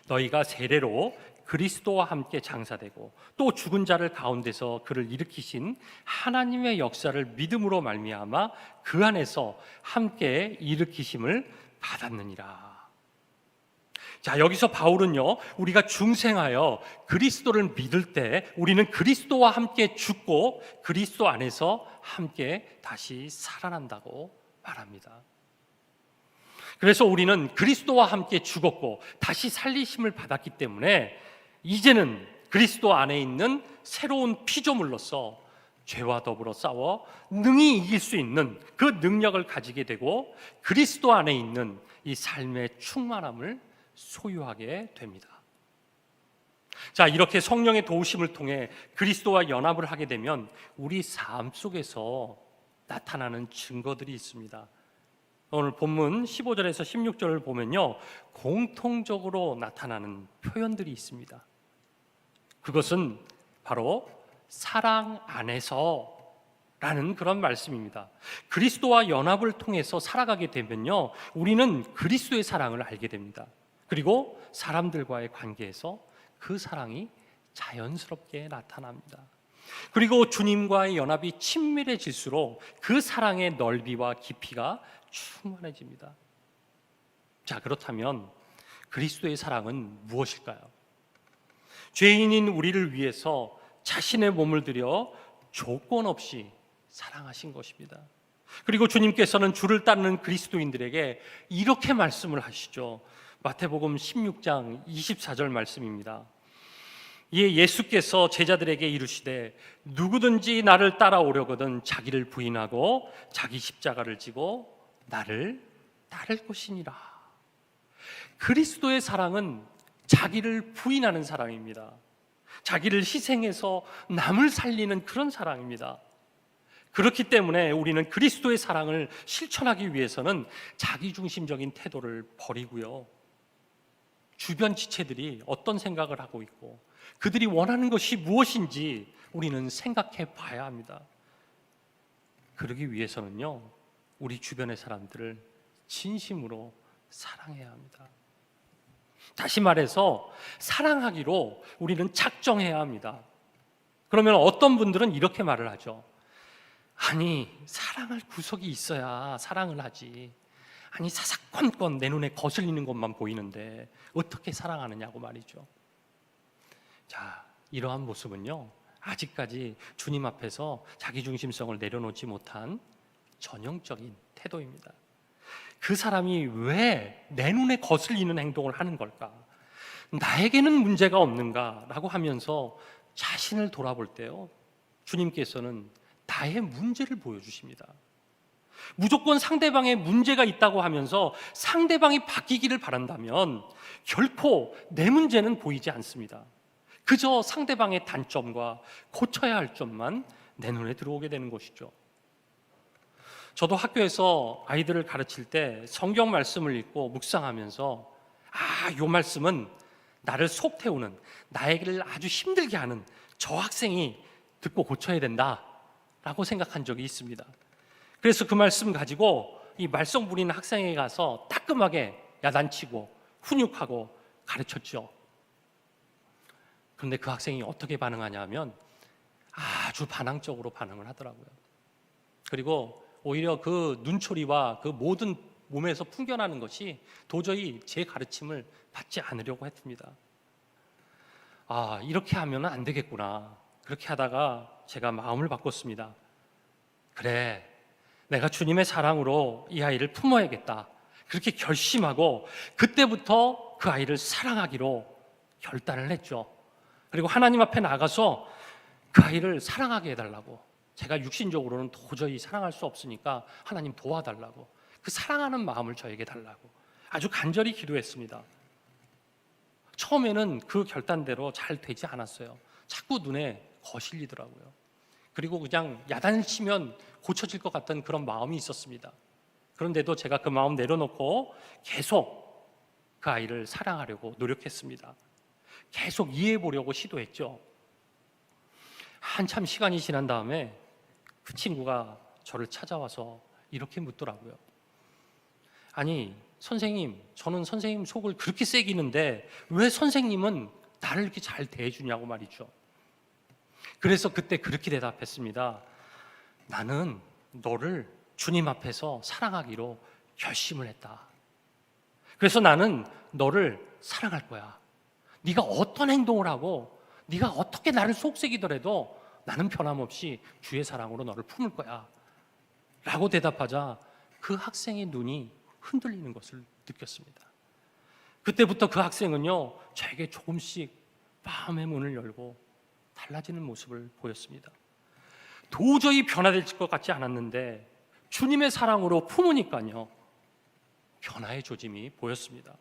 너희가 세례로 그리스도와 함께 장사되고 또 죽은 자를 가운데서 그를 일으키신 하나님의 역사를 믿음으로 말미암아 그 안에서 함께 일으키심을 받았느니라. 자, 여기서 바울은요, 우리가 중생하여 그리스도를 믿을 때 우리는 그리스도와 함께 죽고 그리스도 안에서 함께 다시 살아난다고 말합니다. 그래서 우리는 그리스도와 함께 죽었고 다시 살리심을 받았기 때문에 이제는 그리스도 안에 있는 새로운 피조물로서 죄와 더불어 싸워 능히 이길 수 있는 그 능력을 가지게 되고 그리스도 안에 있는 이 삶의 충만함을 소유하게 됩니다. 자, 이렇게 성령의 도우심을 통해 그리스도와 연합을 하게 되면 우리 삶 속에서 나타나는 증거들이 있습니다. 오늘 본문 15절에서 16절을 보면요, 공통적으로 나타나는 표현들이 있습니다. 그것은 바로 사랑 안에서 라는 그런 말씀입니다. 그리스도와 연합을 통해서 살아가게 되면요, 우리는 그리스도의 사랑을 알게 됩니다. 그리고 사람들과의 관계에서 그 사랑이 자연스럽게 나타납니다. 그리고 주님과의 연합이 친밀해질수록 그 사랑의 넓이와 깊이가 충만해집니다. 자, 그렇다면 그리스도의 사랑은 무엇일까요? 죄인인 우리를 위해서 자신의 몸을 들여 조건 없이 사랑하신 것입니다. 그리고 주님께서는 주를 따르는 그리스도인들에게 이렇게 말씀을 하시죠. 마태복음 16장 24절 말씀입니다. 이에 예수께서 제자들에게 이르시되 누구든지 나를 따라오려거든 자기를 부인하고 자기 십자가를 지고 나를 따를 것이니라. 그리스도의 사랑은 자기를 부인하는 사랑입니다. 자기를 희생해서 남을 살리는 그런 사랑입니다. 그렇기 때문에 우리는 그리스도의 사랑을 실천하기 위해서는 자기중심적인 태도를 버리고요, 주변 지체들이 어떤 생각을 하고 있고 그들이 원하는 것이 무엇인지 우리는 생각해 봐야 합니다. 그러기 위해서는요, 우리 주변의 사람들을 진심으로 사랑해야 합니다. 다시 말해서 사랑하기로 우리는 작정해야 합니다. 그러면 어떤 분들은 이렇게 말을 하죠. 아니, 사랑할 구석이 있어야 사랑을 하지. 아니, 사사건건 내 눈에 거슬리는 것만 보이는데 어떻게 사랑하느냐고 말이죠. 자, 이러한 모습은요, 아직까지 주님 앞에서 자기중심성을 내려놓지 못한 전형적인 태도입니다. 그 사람이 왜 내 눈에 거슬리는 행동을 하는 걸까? 나에게는 문제가 없는가? 라고 하면서 자신을 돌아볼 때요, 주님께서는 나의 문제를 보여주십니다. 무조건 상대방의 문제가 있다고 하면서 상대방이 바뀌기를 바란다면 결코 내 문제는 보이지 않습니다. 그저 상대방의 단점과 고쳐야 할 점만 내 눈에 들어오게 되는 것이죠. 저도 학교에서 아이들을 가르칠 때 성경 말씀을 읽고 묵상하면서 이 말씀은 나를 속 태우는, 나에게를 아주 힘들게 하는 저 학생이 듣고 고쳐야 된다라고 생각한 적이 있습니다. 그래서 그 말씀 가지고 이 말썽 부리는 학생에게 가서 따끔하게 야단치고 훈육하고 가르쳤죠. 그런데 그 학생이 어떻게 반응하냐 하면 아주 반항적으로 반응을 하더라고요. 그리고 오히려 그 눈초리와 그 모든 몸에서 풍겨나는 것이 도저히 제 가르침을 받지 않으려고 했습니다. 이렇게 하면 안 되겠구나. 그렇게 하다가 제가 마음을 바꿨습니다. 그래, 내가 주님의 사랑으로 이 아이를 품어야겠다. 그렇게 결심하고 그때부터 그 아이를 사랑하기로 결단을 했죠. 그리고 하나님 앞에 나가서 그 아이를 사랑하게 해달라고, 제가 육신적으로는 도저히 사랑할 수 없으니까 하나님 도와달라고, 그 사랑하는 마음을 저에게 달라고 아주 간절히 기도했습니다. 처음에는 그 결단대로 잘 되지 않았어요. 자꾸 눈에 거슬리더라고요. 그리고 그냥 야단을 치면 고쳐질 것 같던 그런 마음이 있었습니다. 그런데도 제가 그 마음 내려놓고 계속 그 아이를 사랑하려고 노력했습니다. 계속 이해해 보려고 시도했죠. 한참 시간이 지난 다음에 그 친구가 저를 찾아와서 이렇게 묻더라고요. 아니, 선생님, 저는 선생님 속을 그렇게 새기는데 왜 선생님은 나를 이렇게 잘 대해주냐고 말이죠. 그래서 그때 그렇게 대답했습니다. 나는 너를 주님 앞에서 사랑하기로 결심을 했다. 그래서 나는 너를 사랑할 거야. 네가 어떤 행동을 하고 네가 어떻게 나를 속삭이더라도 나는 변함없이 주의 사랑으로 너를 품을 거야 라고 대답하자 그 학생의 눈이 흔들리는 것을 느꼈습니다. 그때부터 그 학생은요, 저에게 조금씩 마음의 문을 열고 달라지는 모습을 보였습니다. 도저히 변화될 것 같지 않았는데 주님의 사랑으로 품으니까요, 변화의 조짐이 보였습니다.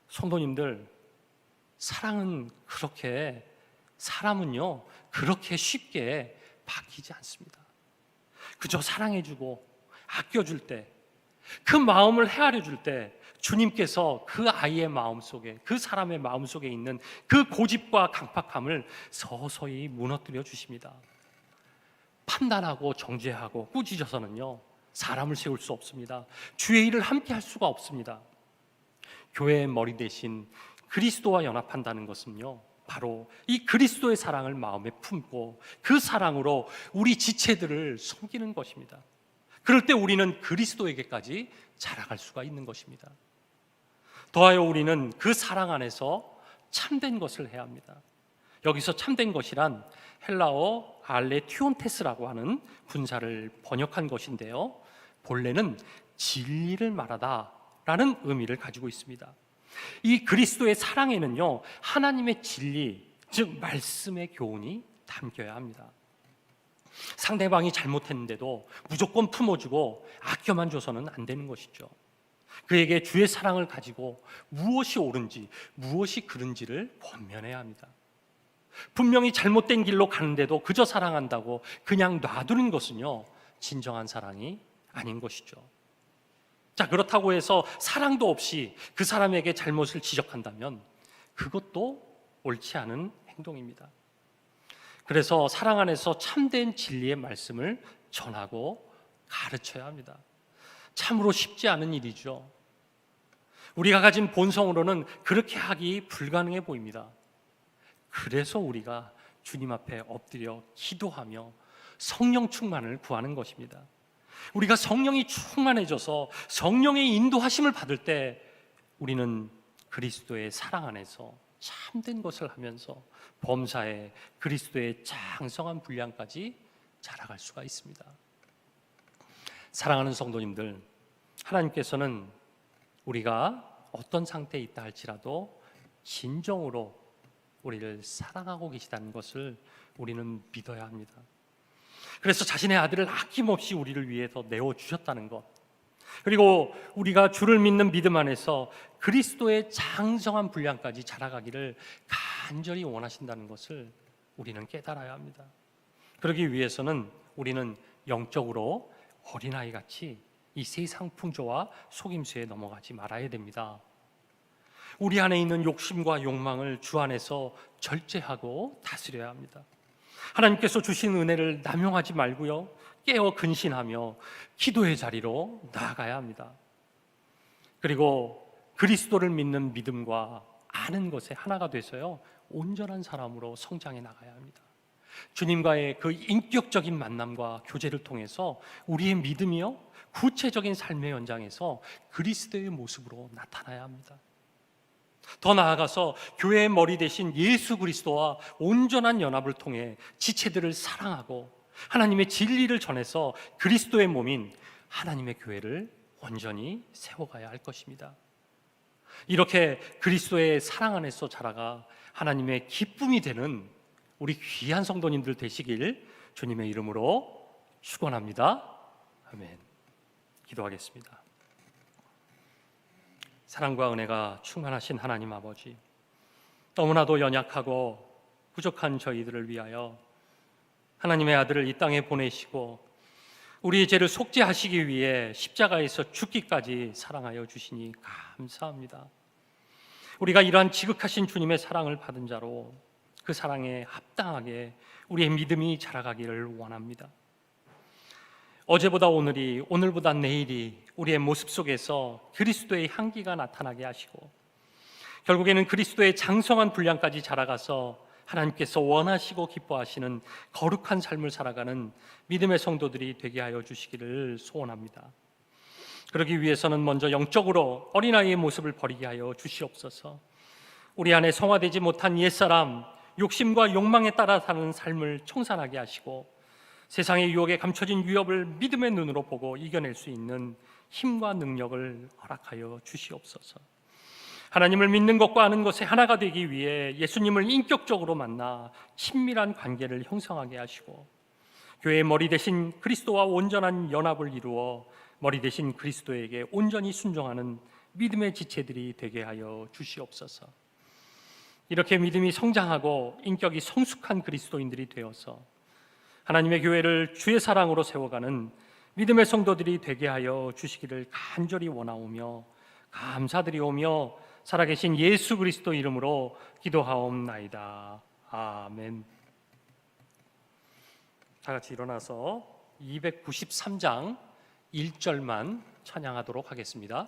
성도님들, 사람은요 그렇게 쉽게 바뀌지 않습니다. 그저 사랑해주고 아껴줄 때, 그 마음을 헤아려 줄 때 주님께서 그 아이의 마음속에, 그 사람의 마음속에 있는 그 고집과 강팍함을 서서히 무너뜨려 주십니다. 판단하고 정죄하고 꾸짖어서는요 사람을 세울 수 없습니다. 주의 일을 함께 할 수가 없습니다. 교회의 머리 대신 그리스도와 연합한다는 것은요 바로 이 그리스도의 사랑을 마음에 품고 그 사랑으로 우리 지체들을 섬기는 것입니다. 그럴 때 우리는 그리스도에게까지 자라갈 수가 있는 것입니다. 더하여 우리는 그 사랑 안에서 참된 것을 해야 합니다. 여기서 참된 것이란 헬라어 알레티온테스라고 하는 분사를 번역한 것인데요, 본래는 진리를 말하다라는 의미를 가지고 있습니다. 이 그리스도의 사랑에는요 하나님의 진리, 즉 말씀의 교훈이 담겨야 합니다. 상대방이 잘못했는데도 무조건 품어주고 아껴만 줘서는 안 되는 것이죠. 그에게 주의 사랑을 가지고 무엇이 옳은지 무엇이 그른지를 권면해야 합니다. 분명히 잘못된 길로 가는데도 그저 사랑한다고 그냥 놔두는 것은요 진정한 사랑이 아닌 것이죠. 자, 그렇다고 해서 사랑도 없이 그 사람에게 잘못을 지적한다면 그것도 옳지 않은 행동입니다. 그래서 사랑 안에서 참된 진리의 말씀을 전하고 가르쳐야 합니다. 참으로 쉽지 않은 일이죠. 우리가 가진 본성으로는 그렇게 하기 불가능해 보입니다. 그래서 우리가 주님 앞에 엎드려 기도하며 성령 충만을 구하는 것입니다. 우리가 성령이 충만해져서 성령의 인도하심을 받을 때 우리는 그리스도의 사랑 안에서 참된 것을 하면서 범사에 그리스도의 장성한 분량까지 자라갈 수가 있습니다. 사랑하는 성도님들, 하나님께서는 우리가 어떤 상태에 있다 할지라도 진정으로 우리를 사랑하고 계시다는 것을 우리는 믿어야 합니다. 그래서 자신의 아들을 아낌없이 우리를 위해서 내어주셨다는 것, 그리고 우리가 주를 믿는 믿음 안에서 그리스도의 장성한 분량까지 자라가기를 간절히 원하신다는 것을 우리는 깨달아야 합니다. 그러기 위해서는 우리는 영적으로 어린아이같이 이 세상 풍조와 속임수에 넘어가지 말아야 됩니다. 우리 안에 있는 욕심과 욕망을 주 안에서 절제하고 다스려야 합니다. 하나님께서 주신 은혜를 남용하지 말고요, 깨어 근신하며 기도의 자리로 나아가야 합니다. 그리고 그리스도를 믿는 믿음과 아는 것에 하나가 돼서요 온전한 사람으로 성장해 나가야 합니다. 주님과의 그 인격적인 만남과 교제를 통해서 우리의 믿음이요 구체적인 삶의 현장에서 그리스도의 모습으로 나타나야 합니다. 더 나아가서 교회의 머리 대신 예수 그리스도와 온전한 연합을 통해 지체들을 사랑하고 하나님의 진리를 전해서 그리스도의 몸인 하나님의 교회를 온전히 세워가야 할 것입니다. 이렇게 그리스도의 사랑 안에서 자라가 하나님의 기쁨이 되는 우리 귀한 성도님들 되시길 주님의 이름으로 축원합니다. 아멘. 기도하겠습니다. 사랑과 은혜가 충만하신 하나님 아버지, 너무나도 연약하고 부족한 저희들을 위하여 하나님의 아들을 이 땅에 보내시고 우리의 죄를 속죄하시기 위해 십자가에서 죽기까지 사랑하여 주시니 감사합니다. 우리가 이러한 지극하신 주님의 사랑을 받은 자로 그 사랑에 합당하게 우리의 믿음이 자라가기를 원합니다. 어제보다 오늘이, 오늘보다 내일이 우리의 모습 속에서 그리스도의 향기가 나타나게 하시고 결국에는 그리스도의 장성한 분량까지 자라가서 하나님께서 원하시고 기뻐하시는 거룩한 삶을 살아가는 믿음의 성도들이 되게 하여 주시기를 소원합니다. 그러기 위해서는 먼저 영적으로 어린아이의 모습을 버리게 하여 주시옵소서. 우리 안에 성화되지 못한 옛사람, 욕심과 욕망에 따라 사는 삶을 청산하게 하시고 세상의 유혹에 감춰진 위협을 믿음의 눈으로 보고 이겨낼 수 있는 힘과 능력을 허락하여 주시옵소서. 하나님을 믿는 것과 아는 것에 하나가 되기 위해 예수님을 인격적으로 만나 친밀한 관계를 형성하게 하시고 교회의 머리 대신 그리스도와 온전한 연합을 이루어 머리 대신 그리스도에게 온전히 순종하는 믿음의 지체들이 되게 하여 주시옵소서. 이렇게 믿음이 성장하고 인격이 성숙한 그리스도인들이 되어서 하나님의 교회를 주의 사랑으로 세워가는 믿음의 성도들이 되게 하여 주시기를 간절히 원하오며 감사드리오며 살아계신 예수 그리스도 이름으로 기도하옵나이다. 아멘. 다 같이 일어나서 293장 1절만 찬양하도록 하겠습니다.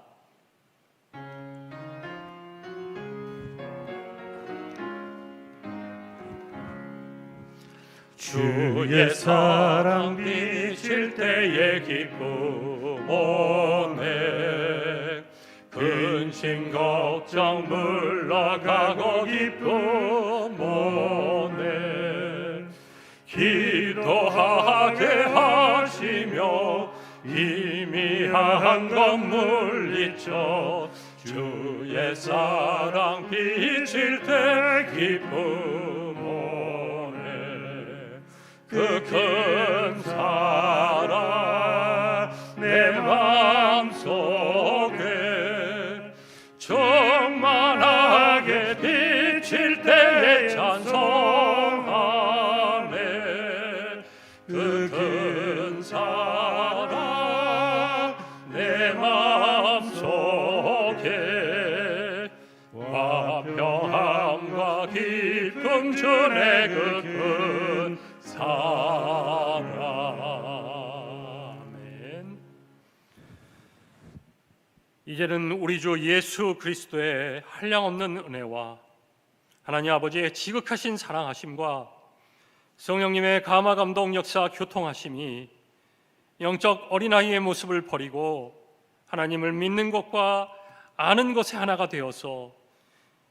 주의 사랑 비칠 때의 기쁨 오네 근심 걱정 물러가고 기쁨 오네 기도하게 하시며 희미한 것 물리쳐 주의 사랑 비칠 때 기쁨 오네 그 큰 사랑 내 마음속에 충만하게 비칠 때에 찬송하네 그 큰 사랑 내 마음속에 화평함과 기쁨 주네 그 큰 사랑. 아멘. 이제는 우리 주 예수 그리스도의 한량없는 은혜와 하나님 아버지의 지극하신 사랑하심과 성령님의 감화 감동 역사 교통하심이 영적 어린아이의 모습을 버리고 하나님을 믿는 것과 아는 것의 하나가 되어서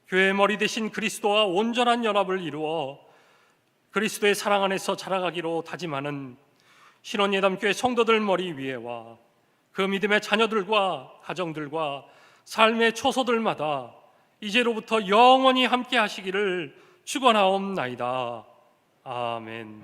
교회의 머리 대신 그리스도와 온전한 연합을 이루어 그리스도의 사랑 안에서 자라가기로 다짐하는 신원예담교회 성도들 머리 위에와 그 믿음의 자녀들과 가정들과 삶의 초소들마다 이제로부터 영원히 함께 하시기를 축원하옵나이다. 아멘.